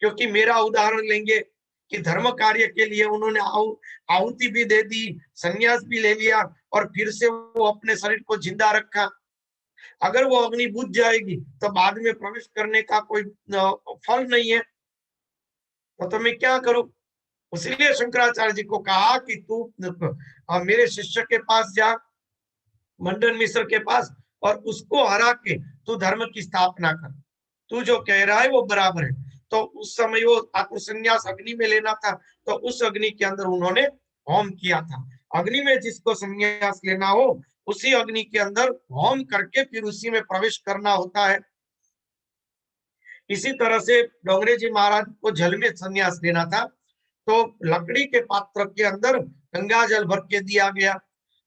[SPEAKER 1] क्योंकि मेरा उदाहरण लेंगे कि धर्म कार्य के लिए उन्होंने आहुति भी दे दी, संन्यास भी ले लिया, और फिर से वो अपने शरीर को जिंदा रखा। अगर वो अग्नि बुझ जाएगी तो बाद में प्रवेश करने का कोई फल नहीं है, तो मैं क्या करूं। इसलिए शंकराचार्य जी को कहा कि तू मेरे शिष्य के पास जा, मंडन मिश्र के पास, और उसको हरा के तू धर्म की स्थापना कर, तू जो कह रहा है वो बराबर है। तो उस समय वो आत्मसन्यास अग्नि में लेना था, तो उस अग्नि के अंदर उन्होंने होम किया था। अग्नि में जिसको संन्यास लेना हो उसी अग्नि के अंदर होम करके फिर उसी में प्रवेश करना होता है। इसी तरह से डोंगरे जी महाराज को जल में संन्यास लेना था, तो लकड़ी के पात्र के अंदर गंगा जल भर के दिया गया,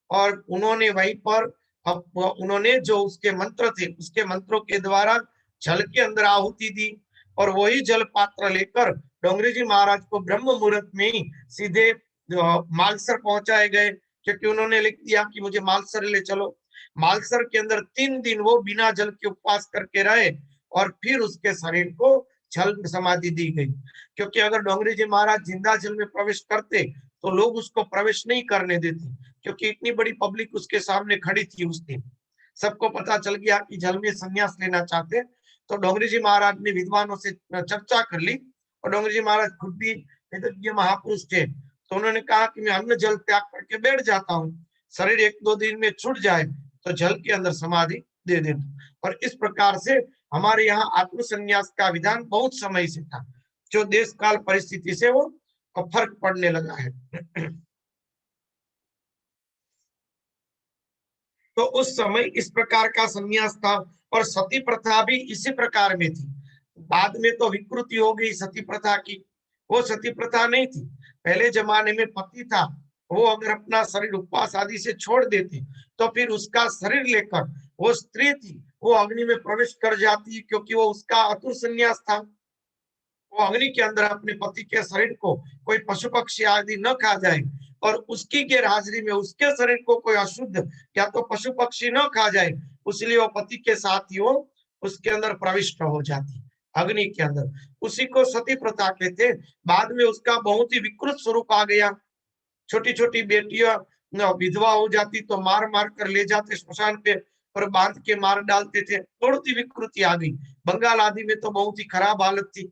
[SPEAKER 1] और उन्होंने वहीं पर उन्होंने जो उसके मंत्र थे उसके मंत्रों के द्वारा जल के अंदर आहुति दी, और वही जल पात्र लेकर डोंगरे जी महाराज को ब्रह्म मुहूर्त में ही सीधे मालसर पहुंचाए गए, क्योंकि उन्होंने लिख दिया कि मुझे मालसर ले चलो। मालसर के अंदर 3 दिन वो बिना जल के उपवास करके रहे, और फिर उसके शरीर को जल समाधि दी गई। क्योंकि अगर डोंगरे जी महाराज जिंदा जल में प्रवेश करते तो लोग उसको प्रवेश नहीं करने देते, क्योंकि इतनी बड़ी पब्लिक उसके सामने खड़ी थी उस दिन। सबको पता चल गया कि जल में संन्यास लेना चाहते, तो डोंगरी जी महाराज ने विद्वानों से चर्चा कर ली, और डोंगरी जी महाराज खुद भी वेदज्ञ महापुरुष थे, तो उन्होंने कहा कि मैं अन्न जल त्याग करके बैठ जाता हूँ, शरीर 1-2 दिन में छूट जाए तो जल के अंदर समाधि दे देना। और इस प्रकार से हमारे यहाँ आत्म संन्यास का विधान बहुत समय से था, जो देश काल परिस्थिति से वो फर्क पड़ने लगा है। तो उस समय इस प्रकार का संन्यास था, और सती प्रथा भी इसी प्रकार में थी। बाद में तो विकृति हो गई सती प्रथा की, वो सती प्रथा नहीं थी। पहले जमाने में पति था, वो अगर अपना शरीर उपवास आदि से छोड़ देती तो फिर उसका शरीर लेकर वो स्त्री थी वो अग्नि में प्रवेश कर जाती, क्योंकि वो उसका आतुर संन्यास था। वो अग्नि के अंदर अपने पति के शरीर को कोई पशु पक्षी आदि न खा जाए, और उसकी गैर हाजिरी में उसके शरीर को कोई अशुद्ध या तो पशु पक्षी न खा जाए, इसलिए वो पति के साथ ही वो उसके अंदर प्रविष्ट हो जाती अग्नि के अंदर। उसी को सती प्रथा कहते। बाद में उसका बहुत ही विकृत स्वरूप आ गया। छोटी छोटी बेटियां विधवा हो जाती तो मार मार कर ले जाते श्मशान पे और बांध के मार डालते थे। थोड़ी विकृति आ गई। बंगाल आदि में तो बहुत ही खराब हालत थी,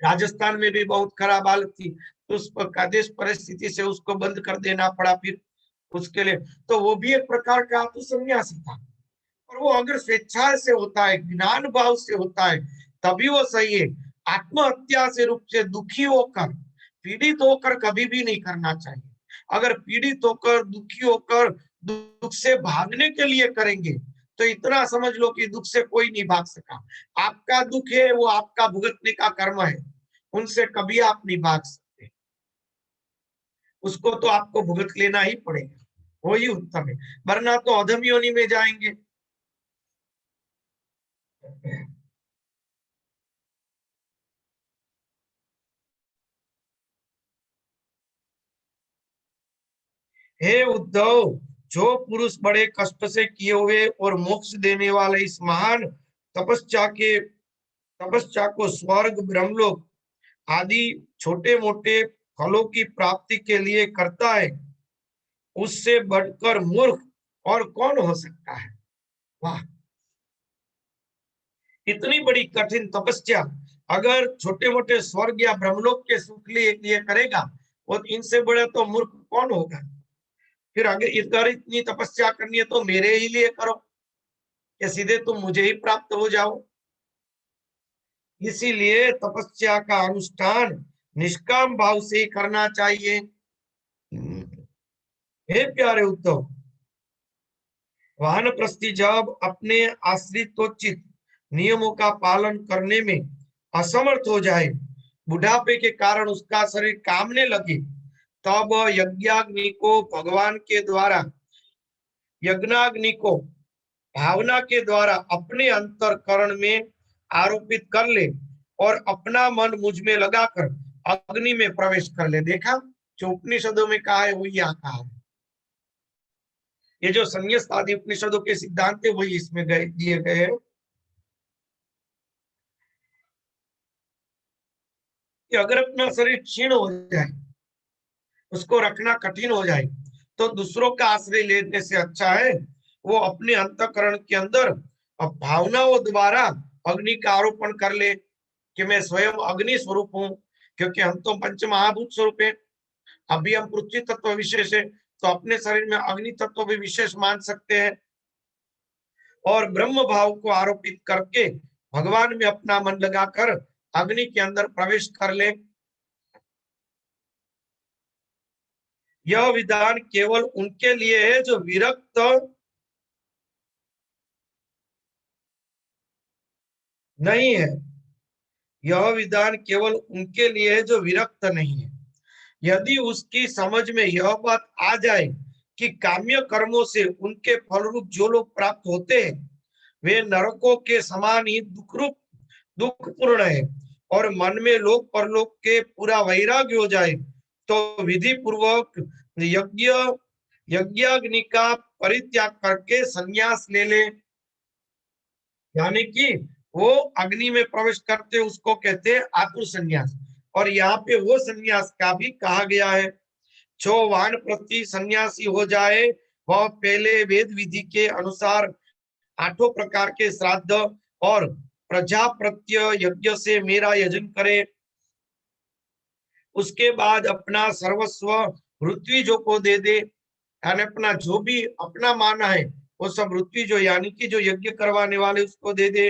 [SPEAKER 1] राजस्थान में भी बहुत खराब हालत थी, तो उस देश परिस्थिति से उसको बंद कर देना पड़ा फिर उसके लिए। तो वो भी एक प्रकार का तो सन्यासी था, और वो अगर स्वेच्छा से होता है, ज्ञान भाव से होता है, तभी वो सही है। आत्महत्या से रूप से दुखी होकर, पीड़ित होकर कभी भी नहीं करना चाहिए। अगर पीड़ित होकर, दुखी होकर, दुख से भागने के लिए करेंगे तो इतना समझ लो कि दुख से कोई नहीं भाग सका। आपका दुख है वो आपका भुगतने का कर्म है, उनसे कभी आप नहीं भाग सकते, उसको तो आपको भुगत लेना ही पड़ेगा, वही उत्तम है, वरना तो अधम योनि में जाएंगे। हे उद्धव, जो पुरुष बड़े कष्ट से किए हुए और मोक्ष देने वाले इस महान तपस्या को स्वर्ग, ब्रह्मलोक आदि छोटे मोटे फलों की प्राप्ति के लिए करता है, उससे बढ़कर मूर्ख और कौन हो सकता है। वाह, इतनी बड़ी कठिन तपस्या अगर छोटे मोटे स्वर्ग या ब्रह्मलोक के सुख लिए करेगा, और इनसे बड़ा तो मूर्ख कौन होगा। फिर अगर इतनी तपस्या करनी है तो मेरे ही लिए करो, या सीधे तुम मुझे ही प्राप्त हो जाओ। इसीलिए तपस्या का अनुष्ठान निष्काम भाव से करना चाहिए। हे प्यारे उद्धव, वानप्रस्थी जब अपने आश्रितोचित नियमों का पालन करने में असमर्थ हो जाए, बुढ़ापे के कारण उसका शरीर कामने लगे, तब यज्ञाग्नि को भगवान के द्वारा, यज्ञाग्नि को भावना के द्वारा अपने अंतःकरण में आरोपित कर ले और अपना मन मुझ में लगाकर अग्नि में प्रवेश कर ले। देखा, जो उपनिषदों में कहा है वही यहाँ कहा है। ये जो संन्यास आदि उपनिषदों के सिद्धांत है वही इसमें दिए गए हैं। कि अगर अपना शरीर क्षीण हो जाए, उसको रखना कठिन हो जाए, तो दूसरों का आश्रय लेने से अच्छा है वो अपने अंतःकरण के अंदर भावनाओं द्वारा अग्नि का आरोपण कर ले कि मैं स्वयं अग्नि स्वरूप हूँ, क्योंकि हम तो पंच महाभूत स्वरूप है। अभी हम पृथ्वी तत्व विशेष है, तो अपने शरीर में अग्नि तत्व भी विशेष मान सकते हैं और ब्रह्म भाव को आरोपित करके भगवान में अपना मन लगाकर अग्नि के अंदर प्रवेश कर ले। यह विधान केवल उनके लिए है जो विरक्त नहीं है। यह विधान केवल उनके लिए है जो विरक्त नहीं है। यदि उसकी समझ में यह बात आ जाए कि काम्य कर्मों से उनके फलरूप जो लोग प्राप्त होते हैं वे नरकों के समान ही दुखपूर्ण है और मन में लोक परलोक के पूरा वैराग्य हो जाए, तो विधि पूर्वक यज्ञाग्नि का परित्याग करके संन्यास ले ले। यानी कि वो अग्नि में प्रवेश करते उसको कहते हैं आतुर संन्यास। और यहाँ पे वो संन्यास का भी कहा गया है, जो वानप्रस्थी सन्यासी हो जाए वह पहले वेद विधि के अनुसार 8 प्रकार के श्राद्ध और प्रजाप्रत्य यज्ञ से मेरा यजन करे। उसके बाद अपना सर्वस्व ऋत्विजों को दे दे, यानी अपना जो भी अपना माना है वो सब ऋत्विजों यानी कि जो यज्ञ करवाने वाले उसको दे दे।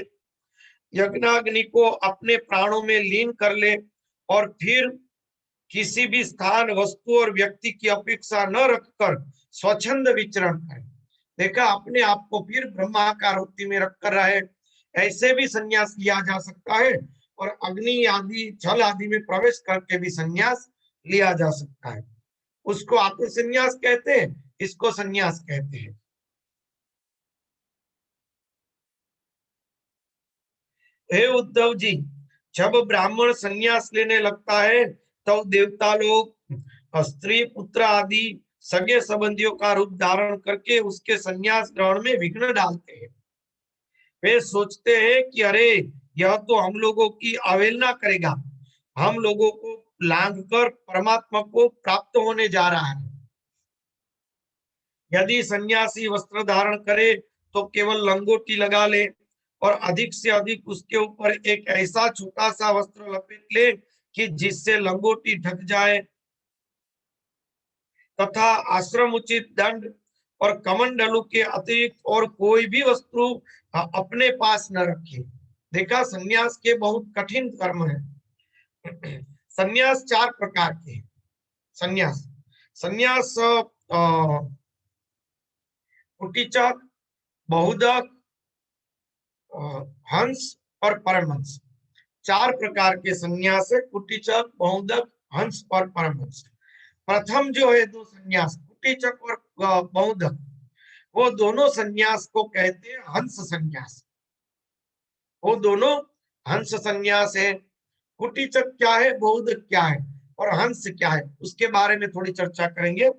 [SPEAKER 1] यज्ञाग्नि को अपने प्राणों में लीन कर ले और फिर किसी भी स्थान, वस्तु और व्यक्ति की अपेक्षा न रखकर स्वच्छंद विचरण करे। देखा, अपने आप को फिर ब्रह्माकार वृत्ति में रखकर रहे। ऐसे भी संन्यास लिया जा सकता है और अग्नि आदि जल आदि में प्रवेश करके भी संन्यास लिया जा सकता है। उसको आतुर संन्यास कहते हैं, इसको संन्यास कहते हैं। हे उद्धव जी, जब ब्राह्मण संन्यास लेने लगता है तो देवता लोग स्त्री पुत्र आदि सगे संबंधियों का रूप धारण करके उसके संन्यास ग्रहण में विघ्न डालते हैं। वे सोचते हैं कि अरे यह तो हम लोगों की अवहेलना करेगा, हम लोगों को लांघकर परमात्मा को प्राप्त होने जा रहा है। यदि सन्यासी वस्त्र धारण करे तो केवल लंगोटी लगा ले और अधिक से अधिक उसके ऊपर एक ऐसा छोटा सा वस्त्र लपेट ले कि जिससे लंगोटी ढक जाए, तथा आश्रम उचित दंड और कमंडलू के अतिरिक्त और कोई भी वस्तु अपने पास न रखे। देखा, सन्यास के बहुत कठिन कर्म है। सन्यास 4 प्रकार के हैं। सन्यास कुटीचक, बहुदक, हंस और परमहंस। 4 प्रकार के सन्यास है, कुटीचक, बहुदक, हंस और परमहंस। प्रथम जो है 2 सन्यास, कुटीचक और बहुदक, वो दोनों सन्यास को कहते हैं हंस सन्यास। वो दोनों हंस सन्यास है। कुटीचक क्या है, बहुदक क्या है और हंस क्या है, उसके बारे में थोड़ी चर्चा करेंगे।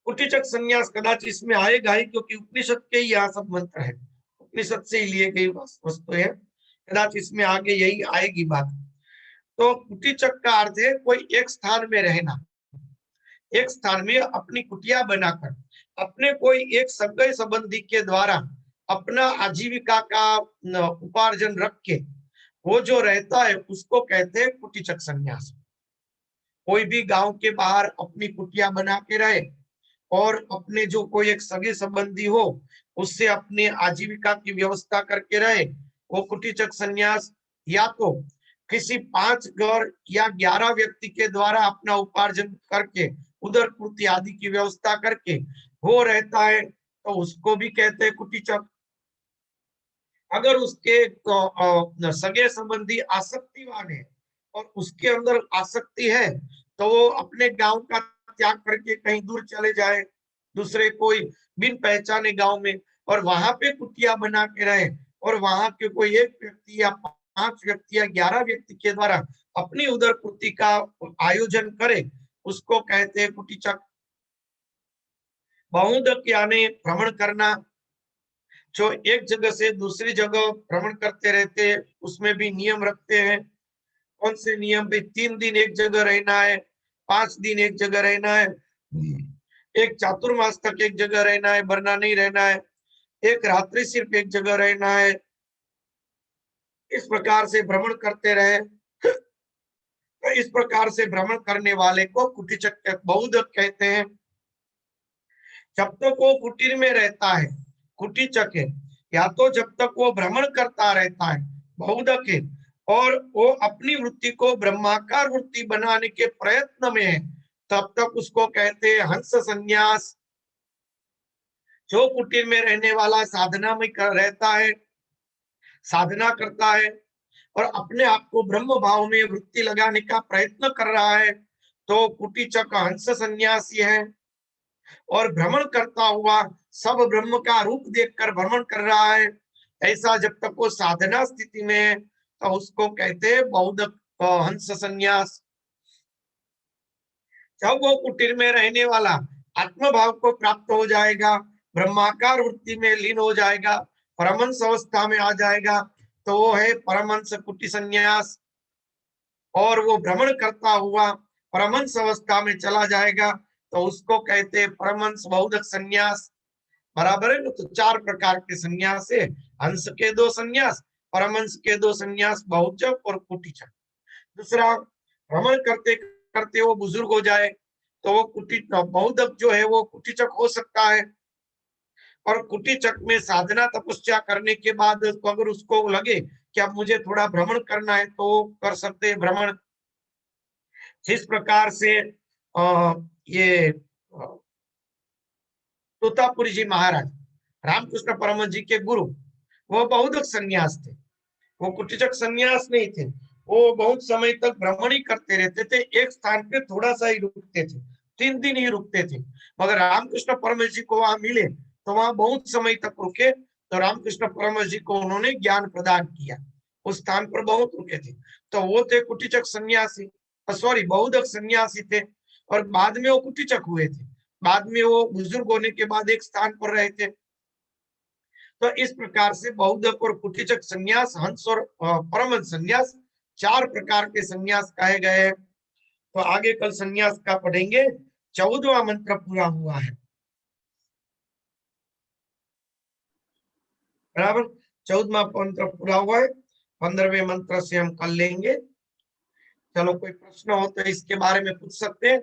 [SPEAKER 1] कुटीचक सन्यास कदाचित इसमें आएगा ही, क्योंकि उपनिषद के ही यहाँ सब मंत्र है, उपनिषद से ही लिए गई वस्तु है, कदाचित इसमें आगे यही आएगी बात। तो कुटीचक का अर्थ है कोई एक स्थान में रहना, एक स्थान में अपनी कुटिया बनाकर अपने कोई एक सगे संबंधी के द्वारा अपना आजीविका का उपार्जन रख के वो जो रहता है उसको कहते हैं कुटीचक सन्यास। कोई भी गांव के बाहर अपनी कुटिया बना के रहे और अपने जो कोई एक सगे संबंधी हो उससे अपने आजीविका की व्यवस्था करके रहे, वो कुटीचक सन्यास। या तो किसी 5 घर या 11 व्यक्ति के द्वारा अपना उपार्जन करके उदर पूर्ति आदि की व्यवस्था करके वो रहता है, तो उसको भी कहते हैं कुटीचक। अगर उसके सगे संबंधी आसक्तिवान है और उसके अंदर आसक्ति है तो वो अपने गांव का त्याग करके कहीं दूर चले जाए, दूसरे कोई बिन पहचाने गांव में, और वहां पे कुटिया बना के रहे, और वहां के कोई एक व्यक्ति या 5 व्यक्ति या 11 व्यक्ति के द्वारा अपनी उदर पूर्ति का आयोजन करे, उसको कहते हैं कुटीचक। बहुदक यानी भ्रमण करना, जो एक जगह से दूसरी जगह भ्रमण करते रहते हैं, उसमें भी नियम रखते हैं। कौन से नियम? भी 3 दिन एक जगह रहना है, 5 दिन एक जगह रहना है, एक चातुर्मास तक एक जगह रहना है, वरना नहीं रहना है, एक रात्रि सिर्फ एक जगह रहना है। इस प्रकार से भ्रमण करते रहे। तो इस प्रकार से भ्रमण करने वाले को कुटीचक बहुदक कहते हैं। जब तक वो कुटीर में रहता है कुटीचक है, या तो जब तक वो भ्रमण करता रहता है बहुदक है, और वो अपनी वृत्ति को ब्रह्माकार वृत्ति बनाने के प्रयत्न में है, तब तक उसको कहते हैं हंस संन्यास। जो कुटीर में रहने वाला साधना में रहता है, साधना करता है और अपने आप को ब्रह्म भाव में वृत्ति लगाने का प्रयत्न कर रहा है, तो कुटीचक हंस संन्यासी है। और भ्रमण करता हुआ सब ब्रह्म का रूप देखकर भ्रमण कर रहा है, ऐसा जब तक वो साधना स्थिति में है, तो उसको कहते हैं बहुदक हंस संन्यास। जब वो कुटीर में रहने वाला आत्म भाव को प्राप्त हो जाएगा, ब्रह्माकार वृत्ति में लीन हो जाएगा, परमहंस अवस्था में आ जाएगा, तो वो है परमहंस कुटी संन्यास। और वो भ्रमण करता हुआ परमहंस अवस्था में चला जाएगा, तो उसको कहते हैं परमहंस बहुदक संन्यास। बराबर है ना? तो 4 प्रकार के संन्यास है। हंस के 2 संन्यास, परमहंस के 2 संन्यास, बहुचक और कुटीचक। दूसरा, भ्रमण करते करते वो बुजुर्ग हो जाए, तो वो बहुदक जो है वो कुटीचक हो सकता है। और कुटीचक में साधना तपस्या करने के बाद तो अगर उसको लगे कि अब मुझे थोड़ा भ्रमण करना है, तो कर सकते हैं भ्रमण। जिस प्रकार से ये तोतापुरी जी महाराज, रामकृष्ण परमहंस जी के गुरु, वो बहुदक संन्यास थे, वो कुटीचक संन्यास नहीं थे। वो बहुत समय तक भ्रमण ही करते रहते थे, एक स्थान पे थोड़ा सा ही रुकते थे, 3 दिन ही रुकते थे। मगर रामकृष्ण परमहंस जी को वहां मिले तो वहां बहुत समय तक रुके, तो रामकृष्ण परमहंस जी को उन्होंने ज्ञान प्रदान किया, उस स्थान पर बहुत रुके थे। तो वो थे कुटीचक सन्यासी, सॉरी बहुदक सन्यासी थे, और बाद में वो कुटीचक हुए थे। बाद में वो बुजुर्ग होने के बाद एक स्थान पर रहे थे। तो इस प्रकार से बहुदक और कुटीचक संन्यास, हंस और परमहंस संन्यास, 4 प्रकार के संन्यास कहे गए हैं। तो आगे कल संन्यास का पढ़ेंगे। 14वां मंत्र पूरा हुआ है, बराबर। 14वां मंत्र पूरा हुआ है, 15वें मंत्र से हम कल लेंगे। चलो, कोई प्रश्न हो तो इसके बारे में पूछ सकते हैं।